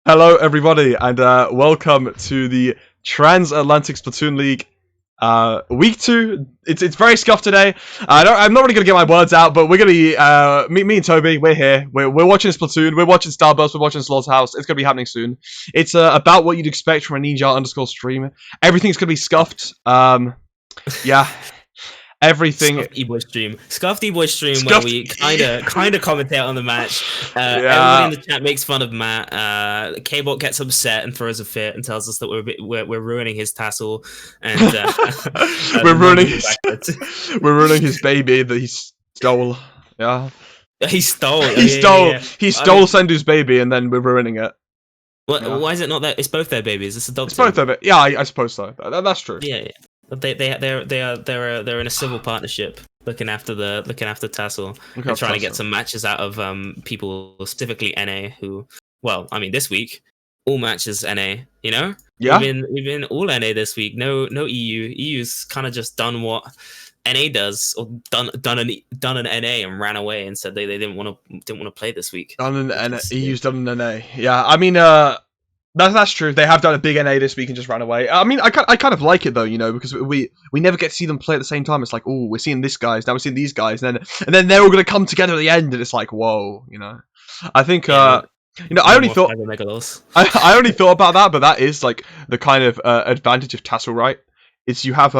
Hello, everybody, and welcome to the Transatlantic Splatoon League week 2. It's very scuffed today. I'm not really gonna get my words out, but we're gonna be me and Toby. We're here. We're watching Splatoon. We're watching Starburst. We're watching Slaughterhouse. It's gonna be happening soon. It's about what you'd expect from a Neenjaaa _ stream. Everything's gonna be scuffed. Yeah. Everything. Scuffed E-boy stream. Scuffed E-boy stream Scuffed where we kind of commentate on the match. Yeah. Everybody in the chat makes fun of Matt. K-Bot gets upset and throws a fit and tells us that we're ruining his tassel and we're ruining his baby that he stole. Yeah. He stole. He stole. Yeah. He stole Sendu's baby, and then we're ruining it. Yeah. Why is it not that? It's both their babies. It's a dog. It's both of it. Yeah, I suppose so. That's true. Yeah. They're in a civil partnership looking after Tassel and trying to get some matches out of people, specifically NA, who, well, I mean, this week all matches NA, you know? Yeah. We've been all NA this week. No EU. EU's kind of just done what NA does, or done an NA and ran away and said they didn't want to play this week. Done an NA. EU's done an NA. Yeah, I mean that's true. They have done a big NA this week and just ran away. I mean, I kind of like it though, you know, because we never get to see them play at the same time. It's like, oh, we're seeing this guys, now we're seeing these guys, and then they're all gonna come together at the end, and it's like, whoa, you know. I think you know, I only thought about that, but that is like the kind of advantage of Tassel, right? It's you have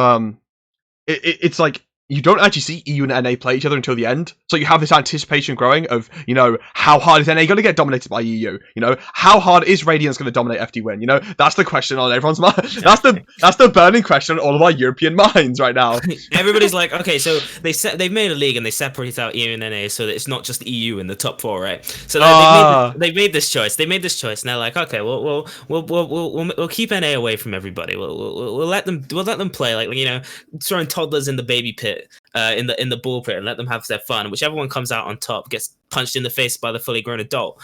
it's like you don't actually see EU and NA play each other until the end. So you have this anticipation growing of, you know, how hard is NA going to get dominated by EU? You know, how hard is Radiance going to dominate FD Win? You know, that's the question on everyone's mind. That's the burning question on all of our European minds right now. Everybody's like, okay, so they've made a league and they separate out EU and NA so that it's not just EU in the top 4, right? So they made this choice. They made this choice, and they're like, okay, we'll keep NA away from everybody. We'll let them play, like, you know, throwing toddlers in the baby pit. In the ball pit, and let them have their fun. Whichever one comes out on top gets punched in the face by the fully grown adult.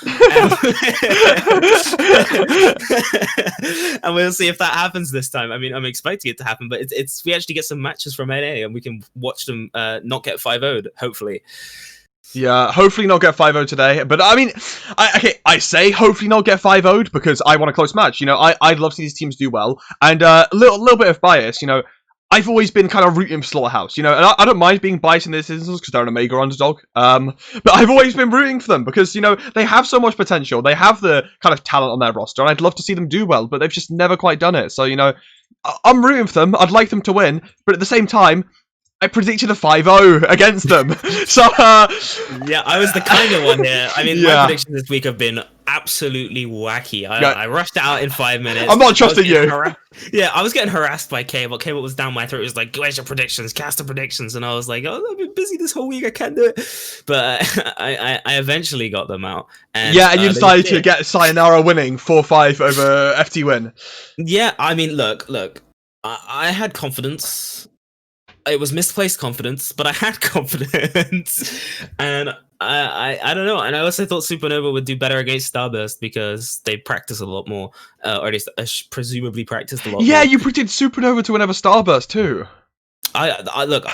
And we'll see if that happens this time. I mean, I'm expecting it to happen, but it's we actually get some matches from NA and we can watch them not get 5-0'd, hopefully. Yeah, hopefully not get 5-0 today. But I mean, I say hopefully not get 5-0'd because I want a close match. You know, I'd love to see these teams do well. And a little bit of bias, you know. I've always been kind of rooting for Slaughterhouse, you know, and I don't mind being biased in this instance because they're an Omega underdog. But I've always been rooting for them because, you know, they have so much potential. They have the kind of talent on their roster, and I'd love to see them do well, but they've just never quite done it. So, you know, I'm rooting for them. I'd like them to win, but at the same time, I predicted a 5-0 against them. So, yeah, I was the kind of one here. I mean, my predictions this week have been absolutely wacky. I rushed out in 5 minutes. I'm not trusting you. Yeah, I was getting harassed by K-Bot. K-Bot was down my throat. It was like, where's your predictions? Cast the predictions. And I was like, oh, I've been busy this whole week. I can't do it. But I eventually got them out. And, yeah, and you decided to get Sayonara winning 4-5 over FT Win. Yeah, I mean, look. I had confidence. It was misplaced confidence, but I had confidence. And I don't know. And I also thought Supernova would do better against Starburst because they practice a lot more, or at least presumably practiced a lot more. Yeah, you predicted Supernova to win over Starburst too. I look,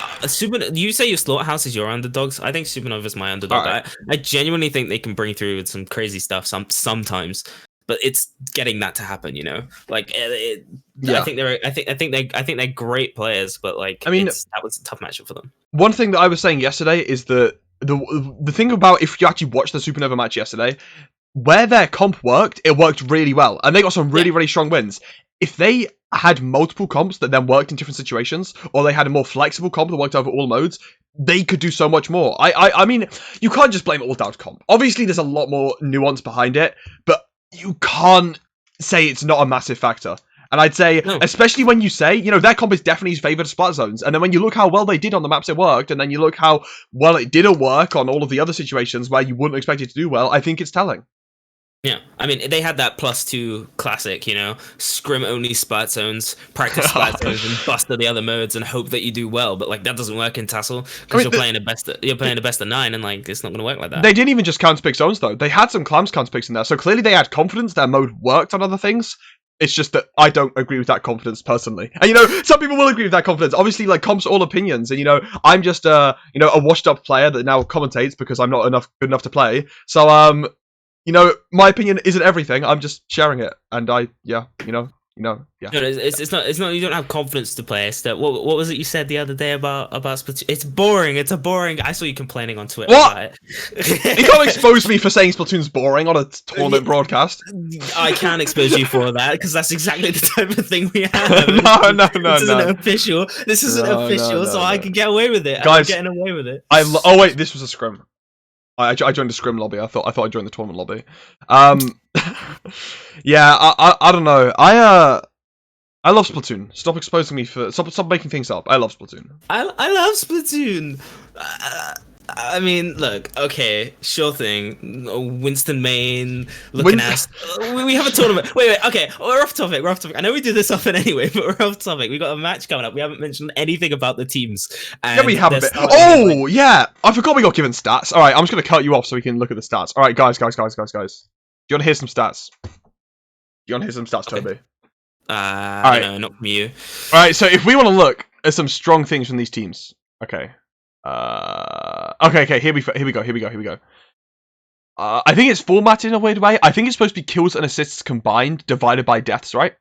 you say your Slaughterhouse is your underdogs. I think Supernova's my underdog. Right. I genuinely think they can bring through some crazy stuff sometimes. But it's getting that to happen, you know. Like, yeah. I think they're great players, but like, I mean, that was a tough matchup for them. One thing that I was saying yesterday is that the thing about if you actually watched the Supernova match yesterday, where their comp worked, it worked really well, and they got some really strong wins. If they had multiple comps that then worked in different situations, or they had a more flexible comp that worked over all modes, they could do so much more. I mean, you can't just blame it all down to comp. Obviously, there's a lot more nuance behind it, but you can't say it's not a massive factor. And I'd say, especially when you say, you know, their comp is definitely his favourite splat zones. And then when you look how well they did on the maps it worked, and then you look how well it didn't work on all of the other situations where you wouldn't expect it to do well, I think it's telling. Yeah, I mean, they had that +2 classic, you know, scrim-only splat zones, practice splat zones, and buster the other modes and hope that you do well. But, like, that doesn't work in Tassel because you're playing the best of 9, and, like, it's not going to work like that. They didn't even just counterpick zones, though. They had some clams counterpicks in there, so clearly they had confidence their mode worked on other things. It's just that I don't agree with that confidence personally. And, you know, some people will agree with that confidence. Obviously, like, comp's all opinions. And, you know, I'm just, you know, a washed-up player that now commentates because I'm not good enough to play. So, you know, my opinion isn't everything. I'm just sharing it, and yeah. No, it's not. You don't have confidence to play. It's that. What was it you said the other day about Splatoon? It's boring. It's a boring. I saw you complaining on Twitter What? about You it. can't expose me for saying Splatoon's boring on a tournament broadcast. I can expose you for that because that's exactly the type of thing we have. No. This isn't official. This isn't official, so I can get away with it. Guys, I'm getting away with it. oh wait, this was a scrim. I joined the scrim lobby. I thought I joined the tournament lobby. Yeah, I don't know. I love Splatoon. Stop exposing me for. Stop making things up. I love Splatoon. I love Splatoon. I mean, look, okay, sure thing. Winston Main looking at. We have a tournament. Wait, okay, we're off topic. I know we do this often anyway, but we're off topic. We got a match coming up. We haven't mentioned anything about the teams. Yeah, we haven't. Oh, yeah, I forgot we got given stats. All right, I'm just gonna cut you off so we can look at the stats. All right, guys. Do you want to hear some stats? Toby? Right. No, not from you. All right, so if we want to look at some strong things from these teams, okay. Okay. Here we go. I think it's formatted in a weird way. I think it's supposed to be kills and assists combined, divided by deaths, right?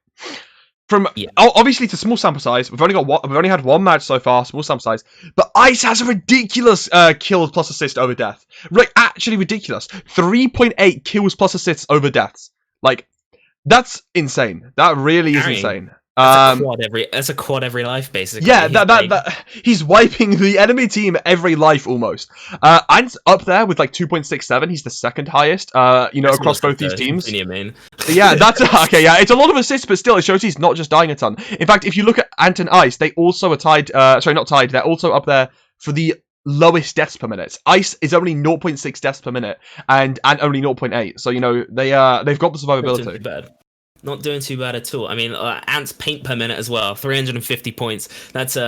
Obviously, it's a small sample size. We've only had one match so far, small sample size. But Ice has a ridiculous kills plus assist over death. Like, actually ridiculous. 3.8 kills plus assists over deaths. Like, that's insane. That really is insane. That's a quad every life, basically. Yeah, he's wiping the enemy team every life almost. Ant's up there with like 2.67. He's the second highest. Across both these teams. Yeah, that's okay. Yeah, it's a lot of assists, but still, it shows he's not just dying a ton. In fact, if you look at Ant and Ice, they also are tied. Sorry, not tied. They're also up there for the lowest deaths per minute. Ice is only 0.6 deaths per minute, and only 0.8. So they've got the survivability. Not doing too bad at all. I mean, Ant's paint per minute as well, 350 points. That's 2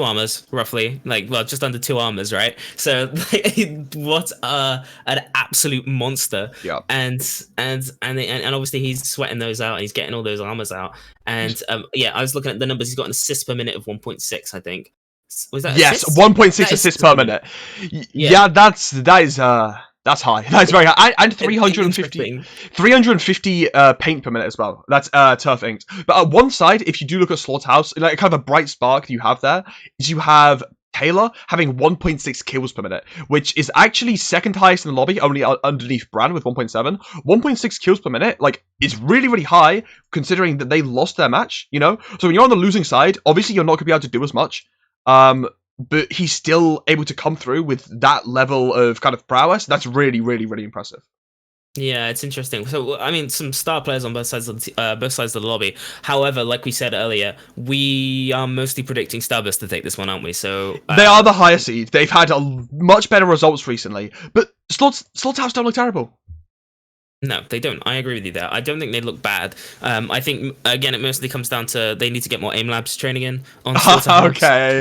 armors, roughly. Just under 2 armors, right? So, what an absolute monster. Yeah. And obviously he's sweating those out, and he's getting all those armors out. And I was looking at the numbers. He's got an assist per minute of 1.6, I think. Was that? Yes, 1.6 assists per minute. Yeah, that is that's high. That's very high. And 350 paint per minute as well. That's turf inked. But at one side, if you do look at Slaughterhouse, like kind of a bright spark you have there is you have Taylor having 1.6 kills per minute, which is actually second highest in the lobby, only underneath Bran with 1.7. 1.6 kills per minute, is really, really high considering that they lost their match, So when you're on the losing side, obviously you're not going to be able to do as much. But he's still able to come through with that level of kind of prowess. That's really, really, really impressive. Yeah, it's interesting. So, I mean, some star players on both sides of the lobby. However, like we said earlier, we are mostly predicting Starburst to take this one, aren't we? So they are the higher seed. They've had much better results recently, but Slaughterhouse don't look terrible. No, they don't. I agree with you there. I don't think they look bad. I think, again, it mostly comes down to they need to get more aim labs training in on Okay.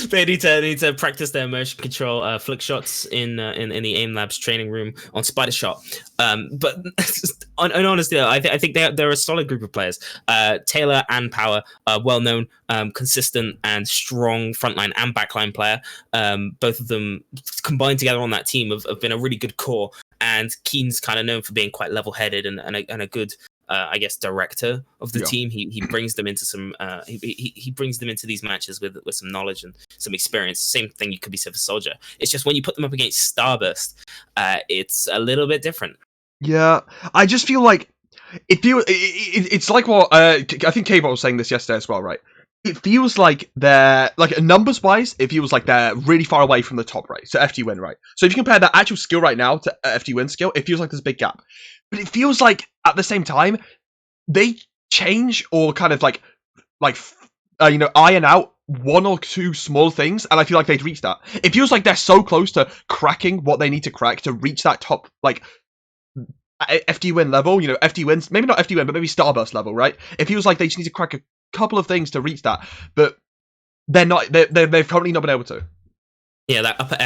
They need to practice their motion control flick shots in the aim labs training room on Spider Shot. But in honesty, though, I think they're a solid group of players. Taylor and Power are well known, consistent and strong frontline and backline player. Both of them combined together on that team have been a really good core. And Keen's kind of known for being quite level-headed and a good, I guess, director of the team. He brings them into some he brings them into these matches with some knowledge and some experience. Same thing you could be said for Soldier. It's just when you put them up against Starburst, it's a little bit different. Yeah, I just feel like it's like what I think K-Bot was saying this yesterday as well, right? It feels like they're, numbers-wise, it feels like they're really far away from the top, right? So FT Win, right? So if you compare their actual skill right now to FT Win skill, it feels like there's a big gap. But it feels like, at the same time, they change or kind of iron out one or two small things, and I feel like they'd reach that. It feels like they're so close to cracking what they need to crack to reach that top, FD Win level, FD Wins, maybe not FD Win, but maybe Starburst level, right? It feels like they just need to crack a couple of things to reach that, but they're not. They've currently not been able to. Yeah, that upper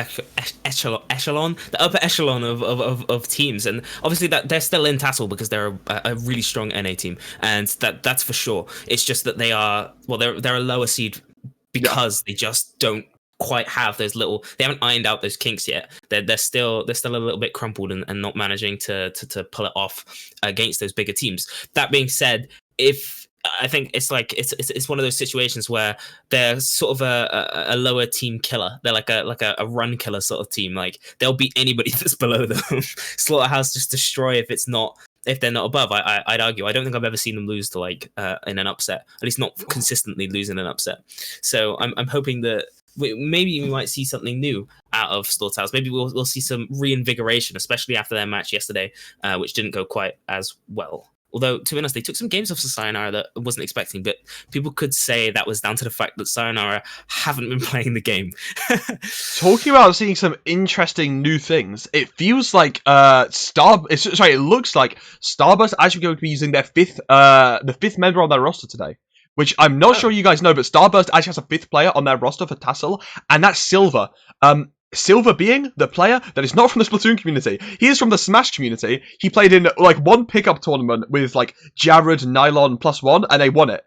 echelon, the upper echelon of teams, and obviously that they're still in TASL because they're a really strong NA team, and that's for sure. It's just that they're a lower seed because they just don't quite have those little. They haven't ironed out those kinks yet. They're still a little bit crumpled and not managing to pull it off against those bigger teams. That being said, if I think it's like it's one of those situations where they're sort of a lower team killer. They're like a run killer sort of team. Like they'll beat anybody that's below them. Slaughterhouse just destroy if they're not above. I'd argue. I don't think I've ever seen them lose to like in an upset. At least not consistently losing an upset. So I'm hoping that maybe we might see something new out of Slaughterhouse. Maybe we'll see some reinvigoration, especially after their match yesterday, which didn't go quite as well. Although, to be honest, they took some games off of Sayonara that I wasn't expecting, but people could say that was down to the fact that Sayonara haven't been playing the game. Talking about seeing some interesting new things, it feels like it looks like Starburst actually going to be using their the fifth member on their roster today. Which I'm not sure you guys know, but Starburst actually has a fifth player on their roster for TASL, and that's Silver. Silver being the player that is not from the Splatoon community. He is from the Smash community. He played in like one pickup tournament with like Jared, Nylon +1, and they won it.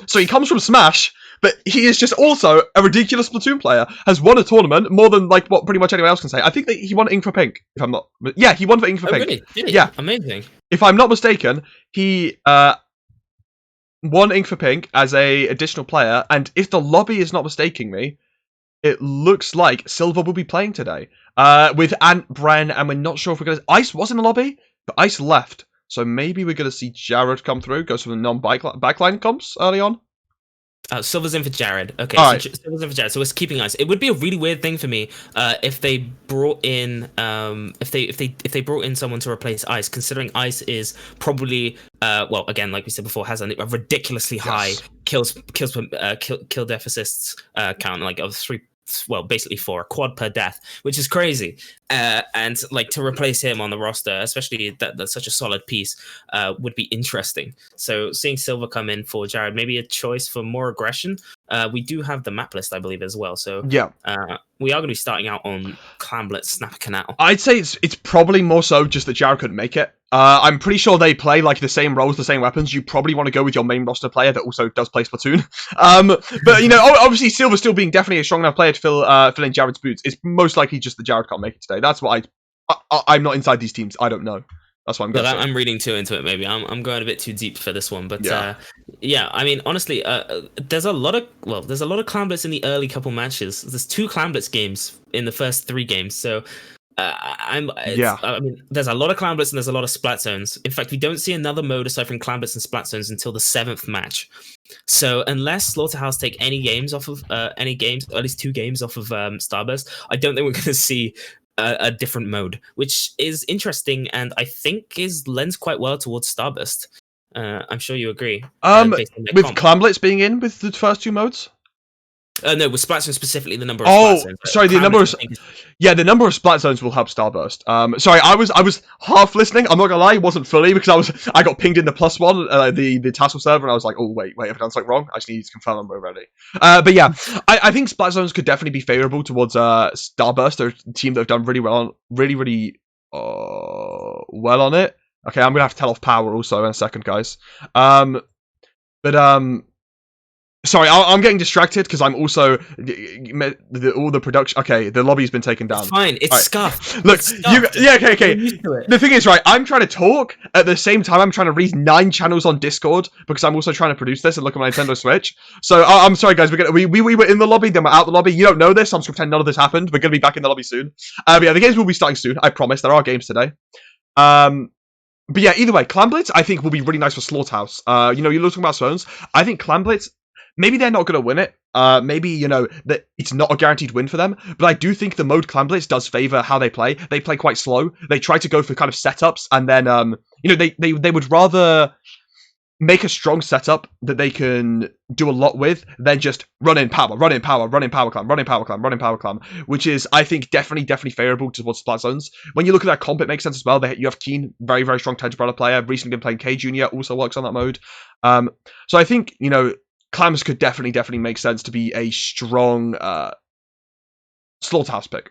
So he comes from Smash, but he is just also a ridiculous Splatoon player. Has won a tournament more than like what pretty much anyone else can say. I think that he won Ink for Pink. If I'm not, yeah, he won for Ink for Pink. Really? Did he? Yeah, Amazing. If I'm not mistaken, he won Ink for Pink as a additional player, and if the lobby is not mistaking me, it looks like Silver will be playing today with Ant, Bren, and we're not sure if we're going to... Ice was in the lobby, but Ice left. So maybe we're going to see Jared come through, goes from the non-backline comps early on. Silver's in for Jared. Okay, so right. Silver's in for Jared. So it's keeping Ice. It would be a really weird thing for me if they brought in if they brought in someone to replace Ice, considering Ice is probably well, again, like we said before, has a ridiculously high kill death assists count, like of 3. Well, basically 4, a quad per death, which is crazy. And like to replace him on the roster, especially that's such a solid piece, would be interesting. So seeing Silver come in for Jared, maybe a choice for more aggression. We do have the map list, I believe, as well. So yeah, we are going to be starting out on Clamblitz, Snap Canal. I'd say it's probably more so just that Jared couldn't make it. I'm pretty sure they play like the same roles, the same weapons. You probably want to go with your main roster player that also does play Splatoon. But you know, obviously Silver still being definitely a strong enough player to fill in Jared's boots. It's most likely just that Jared can't make it today. That's what I'm not inside these teams. I don't know. That's what I'm going to say. I'm reading too into it. Maybe I'm going a bit too deep for this one, but yeah. I mean, honestly, there's a lot of Clamblitz in the early couple matches. There's 2 Clamblitz games in the first 3 games, so. I mean, there's a lot of Clamblitz and there's a lot of Splat Zones. In fact, we don't see another mode aside from Clamblitz and Splat Zones until the 7th match. So unless Slaughterhouse take any games off of or at least 2 games off of Starburst, I don't think we're going to see a different mode, which is interesting and I think lends quite well towards Starburst. I'm sure you agree. With Clamblitz being in with the first 2 modes. No, with Splat Zones specifically, the number of Splat Zones. Sorry, the number of Splat Zones will help Starburst. Sorry, I was half listening. I'm not gonna lie, it wasn't fully because I got pinged in the +1, the TASL server, and I was like, oh wait, have I done something wrong? I just need to confirm I'm ready. But yeah, I think Splat Zones could definitely be favorable towards Starburst. They're a team that have done really well, really well on it. Okay, I'm gonna have to tell off power also in a second, guys. Sorry, I'm getting distracted because I'm also all the production. Okay, the lobby's been taken down. It's fine, it's scuffed. Look, okay. The thing is, right, I'm trying to talk at the same time. I'm trying to read 9 channels on Discord because I'm also trying to produce this and look at my Nintendo Switch. So I'm sorry, guys. We were in the lobby, then we're out the lobby. You don't know this. I'm just pretending none of this happened. We're gonna be back in the lobby soon. But yeah, the games will be starting soon. I promise. There are games today. But yeah, either way, Clamblitz I think will be really nice for Slaughterhouse. You know, you're talking about Swans. I think Clamblitz. Maybe they're not going to win it. Maybe, you know, that it's not a guaranteed win for them. But I do think the mode Clamblitz does favor how they play. They play quite slow. They try to go for kind of setups. And then, you know, they would rather make a strong setup that they can do a lot with than just run in power climb, which is, I think, definitely favorable towards Splat Zones. When you look at that comp, it makes sense as well. You have Keen, very strong Tedge Brother player. Recently been playing K Junior, also works on that mode. So I think, you know, Clams could definitely make sense to be a strong Slaughterhouse pick.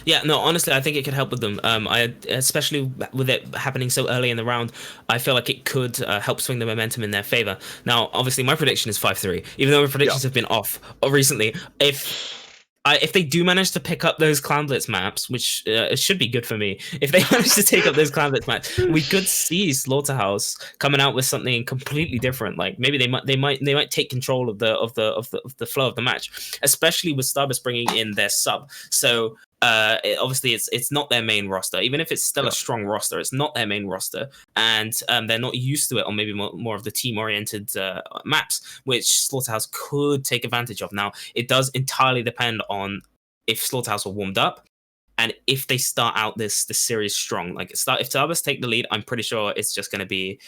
Yeah, no, honestly, I think it could help with them. Especially with it happening so early in the round, I feel like it could help swing the momentum in their favor. Now, obviously, my prediction is 5-3, even though my predictions have been off recently. If if they do manage to pick up those Clownblitz maps, which it should be good for me, if they manage to take up those Clownblitz maps, we could see Slaughterhouse coming out with something completely different. Like maybe they might take control of the flow of the match, especially with Starburst bringing in their sub. So obviously it's not their main roster. Even if it's still a strong roster, it's not their main roster, and they're not used to it on maybe more of the team-oriented maps, which Slaughterhouse could take advantage of. Now, it does entirely depend on if Slaughterhouse are warmed up, and if they start out this series strong. Like if Starburst take the lead, I'm pretty sure it's just going to be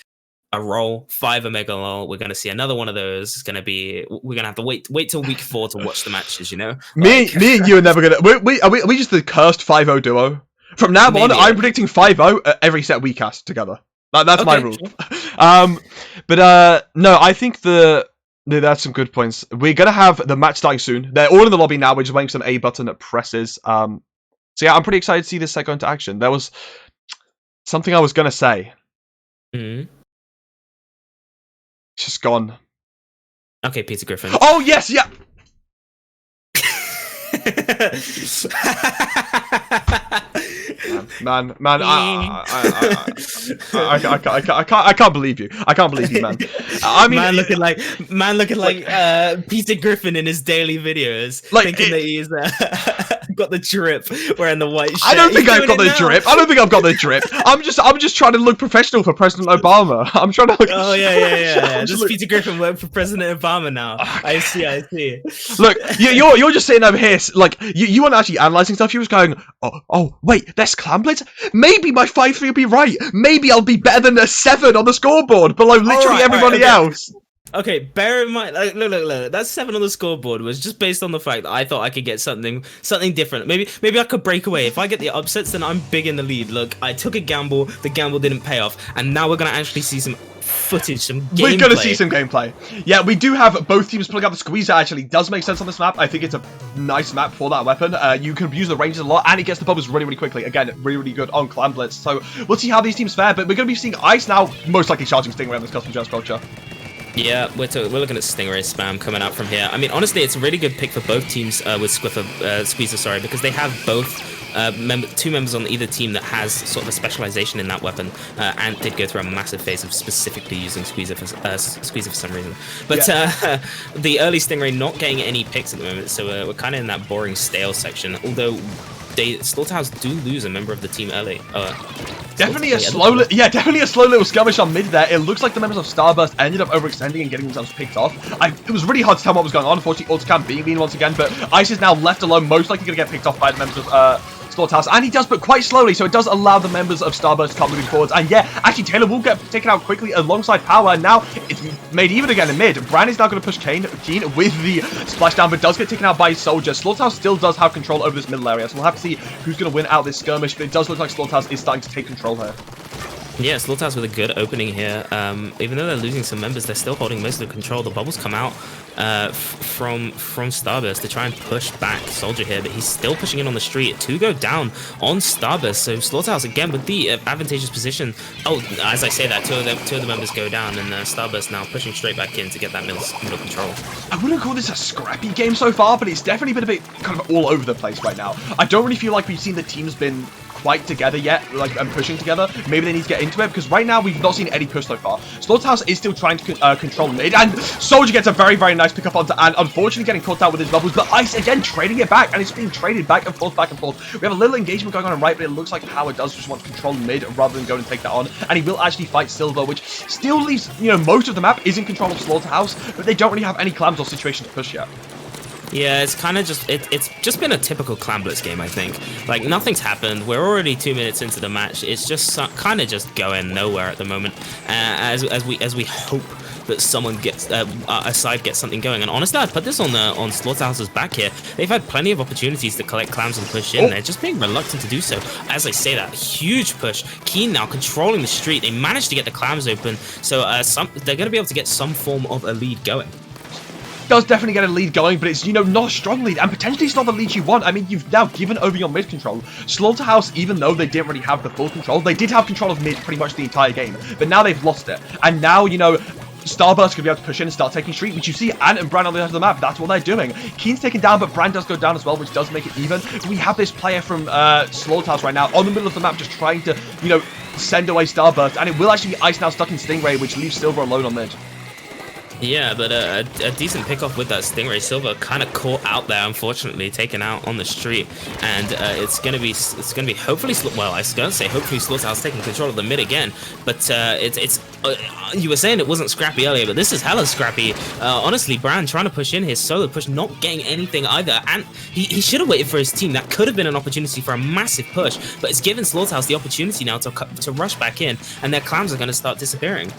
a roll, 5 Omega lol. We're going to see another one of those. It's going to be, we're going to have to wait till week 4 to watch the matches, you know? Me and you are never going to, are we just the cursed 5-0 duo? From now on, I'm predicting 5-0 at every set we cast together. That's my rule. Sure. No, I think that's some good points. We're going to have the match starting soon. They're all in the lobby now. We're just waiting for some A button presses. So yeah, I'm pretty excited to see this set go into action. There was something I was going to say. Mm-hmm. It's just gone. Okay, Peter Griffin. Oh, yes, yeah! man, I can't believe you. I can't believe you, man. I mean, man looking like Peter Griffin in his daily videos, like, thinking that he's got the drip, wearing the white shirt. I don't think I've got the drip. I don't think I've got the drip. I'm just trying to look professional for President Obama. I'm trying to look. Oh yeah. Does Peter Griffin work for President Obama now? I see. Look, you're just sitting over here, like you weren't actually analyzing stuff. You was going, oh wait, there's Clownblitz. Maybe my 5-3 will be right. Maybe I'll be better than a 7 on the scoreboard below literally everybody else. Okay, bear in mind, like, look. That 7 on the scoreboard was just based on the fact that I thought I could get something different. Maybe I could break away. If I get the upsets, then I'm big in the lead. Look, I took a gamble. The gamble didn't pay off, and now we're gonna actually see some footage, some gameplay. We're gonna see some gameplay. Yeah, we do have both teams pulling out the squeezer. Actually, does make sense on this map. I think it's a nice map for that weapon. You can abuse the ranges a lot, and it gets the bubbles really quickly. Again, really good on Clownblitz. So we'll see how these teams fare. But we're gonna be seeing Ice now, most likely charging Stingray on this custom Jazz culture. Yeah, we're looking at Stingray spam coming out from here. I mean, honestly, it's a really good pick for both teams with Squeezer, because they have both two members on either team that has sort of a specialization in that weapon, and did go through a massive phase of specifically using Squeezer for some reason. But the early Stingray not getting any picks at the moment, so we're kind of in that boring stale section. Although Slaughterhouse do lose a member of the team early. Definitely a slow little skirmish on mid there. It looks like the members of Starburst ended up overextending and getting themselves picked off. It was really hard to tell what was going on. Unfortunately, Autocam being mean once again, but Ice is now left alone, most likely going to get picked off by the members of Slaughterhouse, and he does, but quite slowly, so it does allow the members of Starburst to come moving forwards. And yeah, actually Taylor will get taken out quickly alongside Power, and now it's made even again in mid. Bran is now going to push Keen with the splashdown, but does get taken out by his soldier. Slaughterhouse still does have control over this middle area, so we'll have to see who's going to win out this skirmish, but it does look like Slaughterhouse is starting to take control here. Yeah, Slaughterhouse with a good opening here. Even though they're losing some members, they're still holding most of the control. The bubbles come out from Starburst to try and push back Soldier here, but he's still pushing in on the street. 2 go down on Starburst, so Slaughterhouse again with the advantageous position. Oh, as I say that, two of the members go down, and Starburst now pushing straight back in to get that middle control. I wouldn't call this a scrappy game so far, but it's definitely been a bit kind of all over the place right now. I don't really feel like we've seen the teams been quite together yet, and pushing together. Maybe they need to get into it, because right now we've not seen any push so far. Slaughterhouse is still trying to control mid, and Soldier gets a very nice pick up onto, and unfortunately getting caught out with his bubbles, but Ice again trading it back, and it's being traded back and forth. We have a little engagement going on right, but it looks like Power does just want to control mid rather than go and take that on, and he will actually fight Silver, which still leaves, most of the map is in control of Slaughterhouse, but they don't really have any clams or situations to push yet. Yeah, it's kind of just it's just been a typical Clownblitz game, I think. Like, nothing's happened. We're already 2 minutes into the match. It's just kind of just going nowhere at the moment. As we hope that someone gets a side gets something going. And honestly, I'd put this on Slaughterhouse's back here. They've had plenty of opportunities to collect clams and push in. They're just being reluctant to do so. As I say that, huge push. Keen now controlling the street. They managed to get the clams open, so they're going to be able to get some form of a lead going. Does definitely get a lead going, but it's, not a strong lead, and potentially it's not the lead you want. I mean, you've now given over your mid control. Slaughterhouse, even though they didn't really have the full control, they did have control of mid pretty much the entire game, but now they've lost it. And now, Starburst could be able to push in and start taking Street, which you see Ant and Bran on the other side of the map. That's what they're doing. Keen's taken down, but Bran does go down as well, which does make it even. We have this player from Slaughterhouse right now on the middle of the map just trying to, you know, send away Starburst, and it will actually be Ice now stuck in Stingray, which leaves Silver alone on mid. Yeah, but a decent pick off with that Stingray. Silver kind of caught out there, unfortunately, taken out on the street, and it's gonna be hopefully well, I was gonna say hopefully Slaughterhouse taking control of the mid again, but you were saying it wasn't scrappy earlier, but this is hella scrappy. Honestly, Bran trying to push in his solo push, not getting anything either, and he should have waited for his team. That could have been an opportunity for a massive push, but it's given Slaughterhouse the opportunity now to rush back in, and their clams are gonna start disappearing.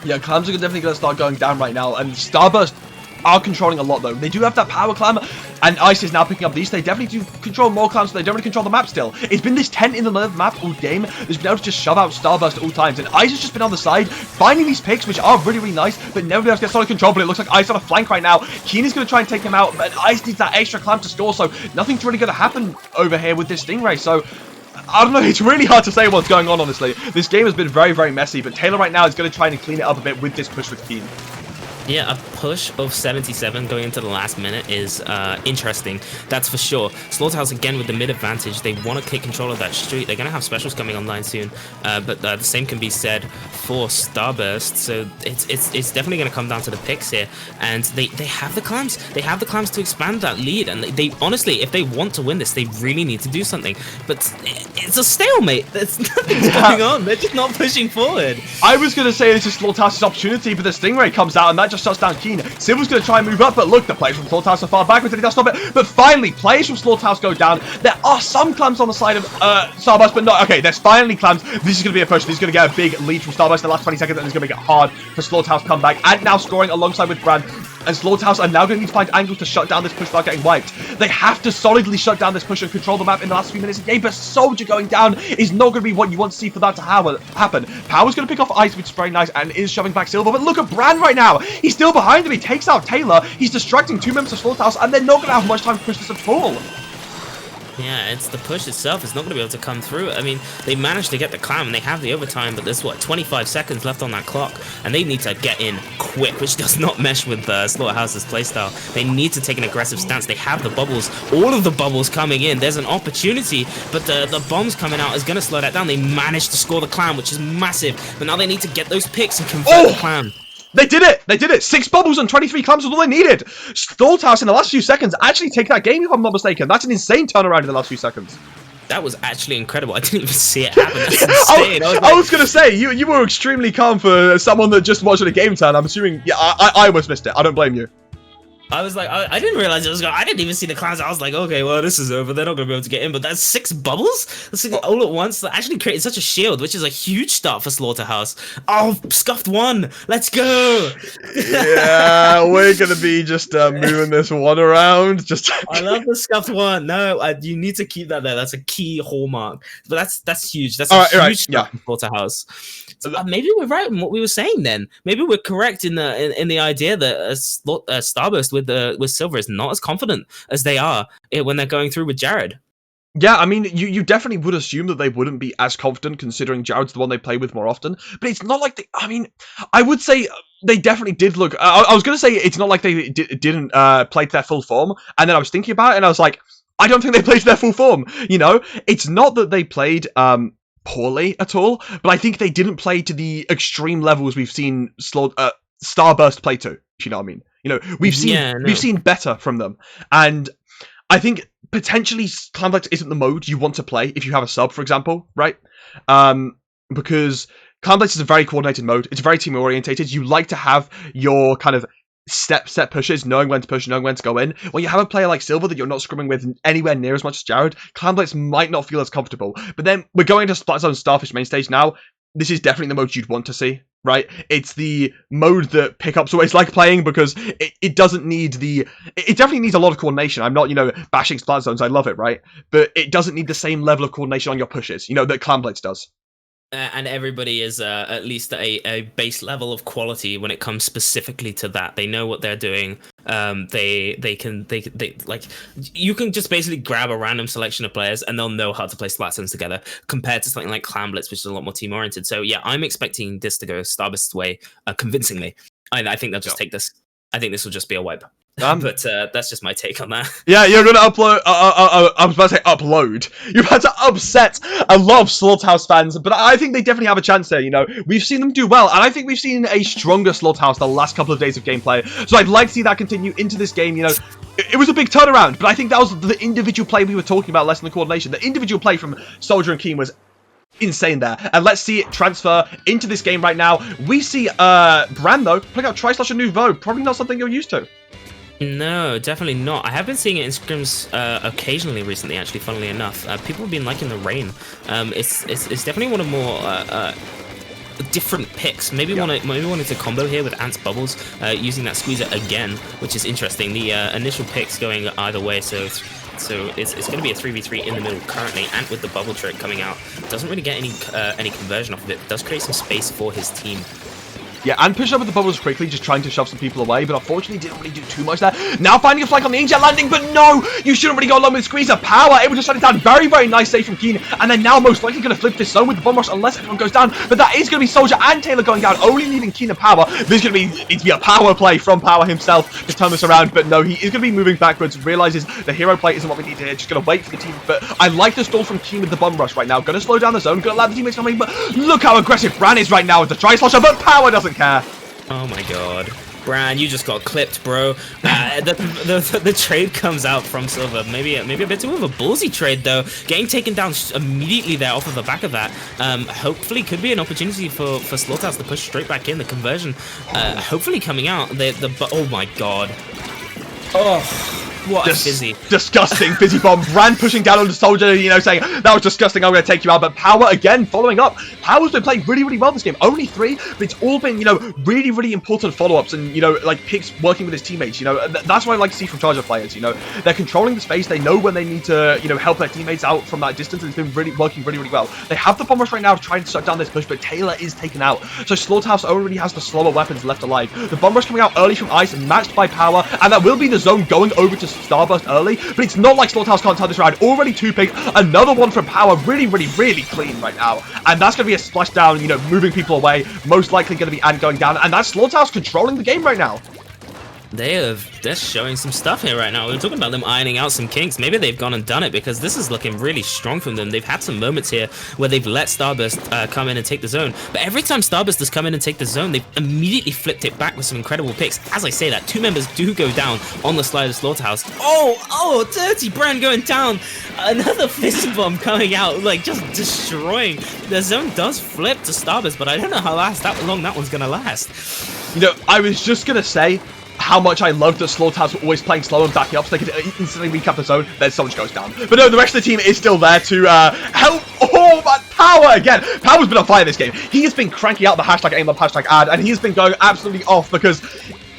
Yeah, clams are definitely going to start going down right now, and Starburst are controlling a lot, though. They do have that power clam, and Ice is now picking up these. They definitely do control more clams, but they don't really control the map still. It's been this tent in the middle of the map all game that's been able to just shove out Starburst at all times, and Ice has just been on the side, finding these picks, which are really, really nice, but never be able to get solid control, but it looks like Ice on a flank right now. Keen is going to try and take him out, but Ice needs that extra clam to score, so nothing's really going to happen over here with this Stingray, so I don't know, it's really hard to say what's going on, honestly. This game has been very, very messy, but Taylor right now is going to try and clean it up a bit with this push with Keen. Yeah, a push of 77 going into the last minute is interesting, that's for sure. Slaughterhouse again with the mid advantage. They want to take control of that street. They're going to have specials coming online soon, but the same can be said for Starburst. So it's definitely going to come down to the picks here, and they have the clams. They have the clams to expand that lead, and they honestly, if they want to win this, they really need to do something. But it's a stalemate. There's nothing's going on. They're just not pushing forward. I was going to say this is Slaughterhouse's opportunity, but the Stingray comes out, and that just shuts down Keen. Silver's going to try and move up, but look, the players from Slaughterhouse are far backwards, and he does stop it. But finally, players from Slaughterhouse go down. There are some clams on the side of Starburst, but not. Okay, there's finally clams. This is going to be a push. This is going to get a big lead from Starburst in the last 20 seconds, and it's going to make it hard for Slaughterhouse to come back. And now scoring alongside with Bran. And Slaughterhouse are now going to need to find angles to shut down this push without getting wiped. They have to solidly shut down this push and control the map in the last few minutes of the game, but Soldier going down is not going to be what you want to see for that to happen. Power's going to pick off Ice, which is very nice, and is shoving back Silver, but look at Bran right now. He's still behind him. He takes out Taylor. He's distracting two members of Slaughterhouse, and they're not going to have much time to push this at all. Yeah, it's the push itself is not going to be able to come through. I mean, they managed to get the clam and they have the overtime, but there's, what, 25 seconds left on that clock, and they need to get in quick, which does not mesh with Slaughterhouse's playstyle. They need to take an aggressive stance. They have the bubbles, all of the bubbles coming in. There's an opportunity, but the bombs coming out is going to slow that down. They managed to score the clam, which is massive, but now they need to get those picks and convert the clam. They did it! They did it! 6 bubbles and 23 clams was all they needed! Slaughterhouse in the last few seconds actually take that game, if I'm not mistaken. That's an insane turnaround in the last few seconds. That was actually incredible. I didn't even see it happen. That's insane. I was going to say, you were extremely calm for someone that just watched a game turn. I'm assuming, yeah, I almost missed it. I don't blame you. I was like, I didn't realize it was going. I didn't even see the clams. I was like, okay, well, this is over. They're not going to be able to get in. But that's 6 bubbles? That's all at once. That actually created such a shield, which is a huge start for Slaughterhouse. Oh, scuffed 1. Let's go. Yeah, we're going to be just moving this one around. I love the scuffed 1. No, you need to keep that there. That's a key hallmark. But that's huge. That's a huge start for Slaughterhouse. So, maybe we're right in what we were saying then. Maybe we're correct in the idea that Starburst with Silver is not as confident as they are when they're going through with Jared. Yeah, I mean, you definitely would assume that they wouldn't be as confident considering Jared's the one they play with more often. But it's not like I mean, I would say they definitely did look. I was going to say it's not like they didn't play to their full form. And then I was thinking about it and I was like, I don't think they played to their full form. You know, it's not that they played poorly at all, but I think they didn't play to the extreme levels we've seen Starburst play to. If you know what I mean? You know, we've seen better from them, and I think potentially Clanflex isn't the mode you want to play if you have a sub, for example, right? Because Clanflex is a very coordinated mode. It's very team orientated. You like to have your kind of set pushes, knowing when to push, knowing when to go in. When you have a player like Silver that you're not scrimming with anywhere near as much as Jared, Clanflex might not feel as comfortable. But then we're going to Splat Zone Starfish Mainstage now. This is definitely the mode you'd want to see, right? It's the mode that pickups always like playing because it doesn't need it definitely needs a lot of coordination. I'm not, bashing Splat Zones. I love it, right? But it doesn't need the same level of coordination on your pushes, that Clanblades does. And everybody is at least a base level of quality when it comes specifically to that. They know what they're doing. They like, you can just basically grab a random selection of players and they'll know how to play Splat Zones together compared to something like Clan Blitz, which is a lot more team oriented. So yeah, I'm expecting this to go Starburst's way convincingly. I think they'll just take this. I think this will just be a wipe. But that's just my take on that. Yeah, you're gonna upload. I was about to say upload. You're about to upset a lot of Slaughterhouse fans, but I think they definitely have a chance there. You know, we've seen them do well, and I think we've seen a stronger Slaughterhouse the last couple of days of gameplay. So I'd like to see that continue into this game. You know, it was a big turnaround, but I think that was the individual play we were talking about, less than the coordination. The individual play from Soldier and Keen was insane there, and let's see it transfer into this game right now. We see Brand though putting out Tri-Slash and Nouveau, probably not something you're used to. No, definitely not. I have been seeing it in scrims occasionally recently, actually, funnily enough. People have been liking the rain. It's definitely one of more different picks. Maybe wanting to combo here with Ant's Bubbles, using that squeezer again, which is interesting. The initial picks going either way, so it's going to be a 3v3 in the middle currently. Ant with the bubble trick coming out doesn't really get any conversion off of it. Does create some space for his team. Yeah, and pushed up with the bubbles quickly, just trying to shove some people away, but unfortunately didn't really do too much there. Now finding a flank on the Neenjaaa landing, but no! You shouldn't really go along with Squeezer. Power able to shut it down. Very, very nice save from Keen, and then now most likely going to flip this zone with the bomb rush unless everyone goes down, but that is going to be Soldier and Taylor going down, only leaving Keen and Power. This is going to need to be a power play from Power himself to turn this around, but no, he is going to be moving backwards, realizes the hero play isn't what we need here, just going to wait for the team, but I like the stall from Keen with the bomb rush right now. Going to slow down the zone, going to allow the teammates coming, but look how aggressive Bran is right now with the Tri-Slasher, but Power doesn't care. Oh my god. Bran, you just got clipped, bro. The trade comes out from Silver. Maybe a bit too of a ballsy trade, though. Getting taken down immediately there off of the back of that. Hopefully could be an opportunity for Slaughterhouse to push straight back in. The conversion hopefully coming out. Oh my god. Oh. What a fizzy. Disgusting fizzy bomb. Bran pushing down on the Soldier, you know, saying, that was disgusting, I'm going to take you out. But Power, again, following up. Power's been playing really, really well this game. Only 3, but it's all been, you know, really, really important follow-ups and, you know, like, picks working with his teammates, you know. That's what I like to see from Charger players, you know. They're controlling the space. They know when they need to, you know, help their teammates out from that distance. And it's been really working really, really well. They have the bomb rush right now to try and shut down this push, but Taylor is taken out. So Slaughterhouse already has the slower weapons left alive. The bomb rush coming out early from Ice, matched by Power, and that will be the zone going over to Starburst early. But it's not like Slaughterhouse can't turn this around. Already 2 ping, another one from Power, really, really, really clean right now. And that's going to be a splashdown, you know, moving people away. Most likely going to be Ant going down. And that's Slaughterhouse controlling the game right now. They're showing some stuff here right now. We were talking about them ironing out some kinks. Maybe they've gone and done it because this is looking really strong from them. They've had some moments here where they've let Starburst come in and take the zone. But every time Starburst has come in and take the zone, they've immediately flipped it back with some incredible picks. As I say that, 2 members do go down on the slide of Slaughterhouse. Oh, dirty Bran going down. Another fist bomb coming out, like just destroying. The zone does flip to Starburst, but I don't know how long that one's going to last. You know, I was just going to say, how much I love that Slaughterhouse were always playing slow and backing up so they could instantly recap the zone, then Soldier goes down. But no, the rest of the team is still there to help. Oh, man, Power again. Power's been on fire this game. He has been cranking out the hashtag aim up, hashtag ad, and he has been going absolutely off because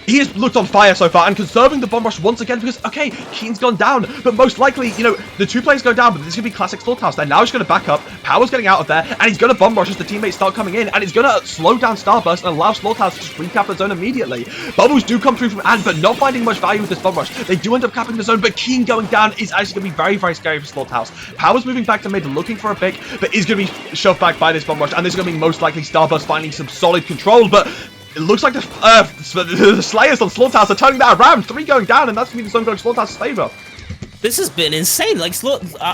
he has looked on fire so far and conserving the bomb rush once again because, okay, Keen's gone down, but most likely, you know, the 2 players go down, but this is going to be classic Slaughterhouse. They're now just going to back up. Power's getting out of there, and he's going to bomb rush as the teammates start coming in, and it's going to slow down Starburst and allow Slaughterhouse to just recap the zone immediately. Bubbles do come through from Ant, but not finding much value with this bomb rush. They do end up capping the zone, but Keen going down is actually going to be very, very scary for Slaughterhouse. Power's moving back to mid, looking for a pick, but is going to be shoved back by this bomb rush, and this is going to be most likely Starburst finding some solid control, but it looks like the Slayers on Slaughterhouse are turning that around. 3 going down, and that's going to be the zone going Slaughterhouse's favor. This has been insane. Like,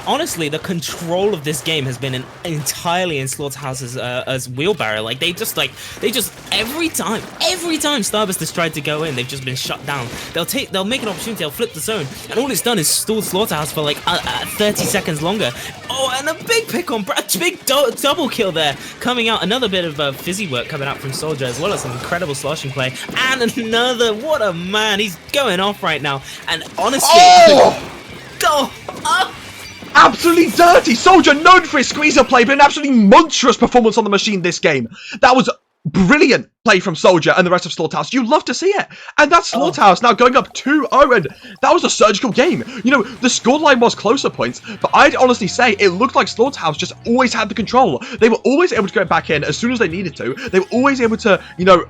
honestly, the control of this game has been entirely in Slaughterhouse's as wheelbarrow. Like, they just every time Starburst has tried to go in, they've just been shut down. They'll make an opportunity, they'll flip the zone, and all it's done is stalled Slaughterhouse for like 30 seconds longer. Oh, and a big pick on big double kill there coming out. Another bit of fizzy work coming out from Soldier, as well as some incredible sloshing play, and another. What a man! He's going off right now, and honestly. Absolutely dirty! Soldier known for his squeezer play, but an absolutely monstrous performance on the machine this game. That was brilliant play from Soldier and the rest of Slaughterhouse. You love to see it. And that's Slaughterhouse now going up 2-0, and that was a surgical game. You know, the scoreline was closer points, but I'd honestly say it looked like Slaughterhouse just always had the control. They were always able to go back in as soon as they needed to. They were always able to, you know,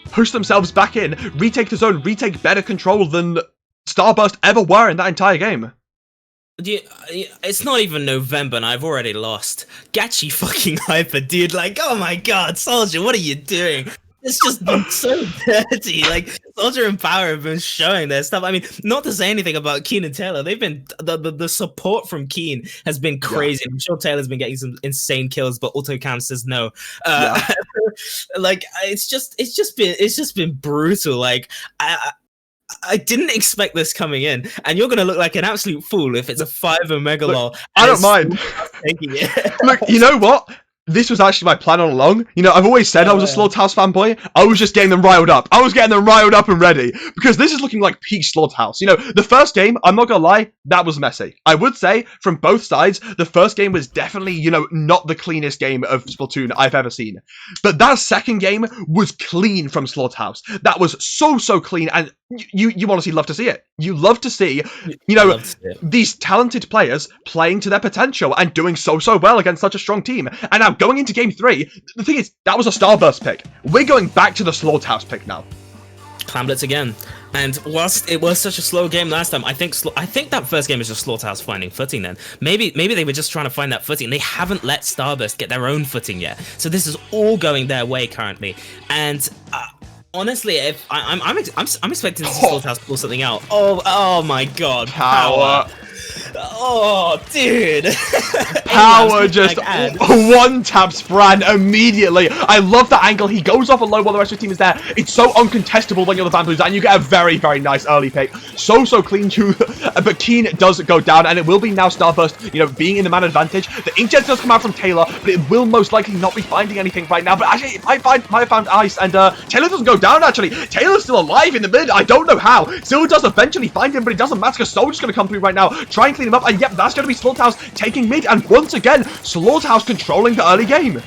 push themselves back in, retake the zone, retake better control than Starburst ever were in that entire game. It's not even November and I've already lost. Gachi fucking hyper, dude. Like, oh my god, Soldier, what are you doing? It's just been so dirty. Like Soldier and Power have been showing their stuff. I mean, not to say anything about Keen and Taylor, they've been the support from Keen has been crazy. I'm sure Taylor's been getting some insane kills, but AutoCam says no. Like it's just been brutal. Like I didn't expect this coming in, and you're gonna look like an absolute fool if it's a 5 Omega lol. I don't mind. Taking it. Look, you know what? This was actually my plan all along. You know, I've always said I was a Slaughterhouse fanboy. I was just getting them riled up. I was getting them riled up and ready. Because this is looking like peak Slaughterhouse. You know, the first game, I'm not gonna lie, that was messy. I would say, from both sides, the first game was definitely, you know, not the cleanest game of Splatoon I've ever seen. But that second game was clean from Slaughterhouse. That was so clean, and you honestly love to see it. You love to see, you know, these talented players playing to their potential and doing so well against such a strong team. And now, going into Game 3, the thing is, that was a Starburst pick. We're going back to the Slaughterhouse pick now. Clam Blitz again. And whilst it was such a slow game last time, I think that first game is just Slaughterhouse finding footing then. Maybe they were just trying to find that footing. They haven't let Starburst get their own footing yet. So this is all going their way currently. And honestly, if I'm expecting to see Slaughterhouse pull something out. Oh my god. Power. Oh, dude. Power just one-taps Bran immediately. I love that angle. He goes off a low while the rest of the team is there. It's so uncontestable when you're the Bamboos, and you get a very nice early pick. So clean too. But Keen does go down, and it will be now Starburst, you know, being in the man advantage. The Inkjet does come out from Taylor, but it will most likely not be finding anything right now. But actually, it might have found Ice, and Taylor doesn't go down, actually. Taylor's still alive in the mid. I don't know how. Silver does eventually find him, but it doesn't matter because Soldier's going to come through right now, try and clean him up, and yep, that's going to be Slaughterhouse taking mid, and once again, Slaughterhouse controlling the early game.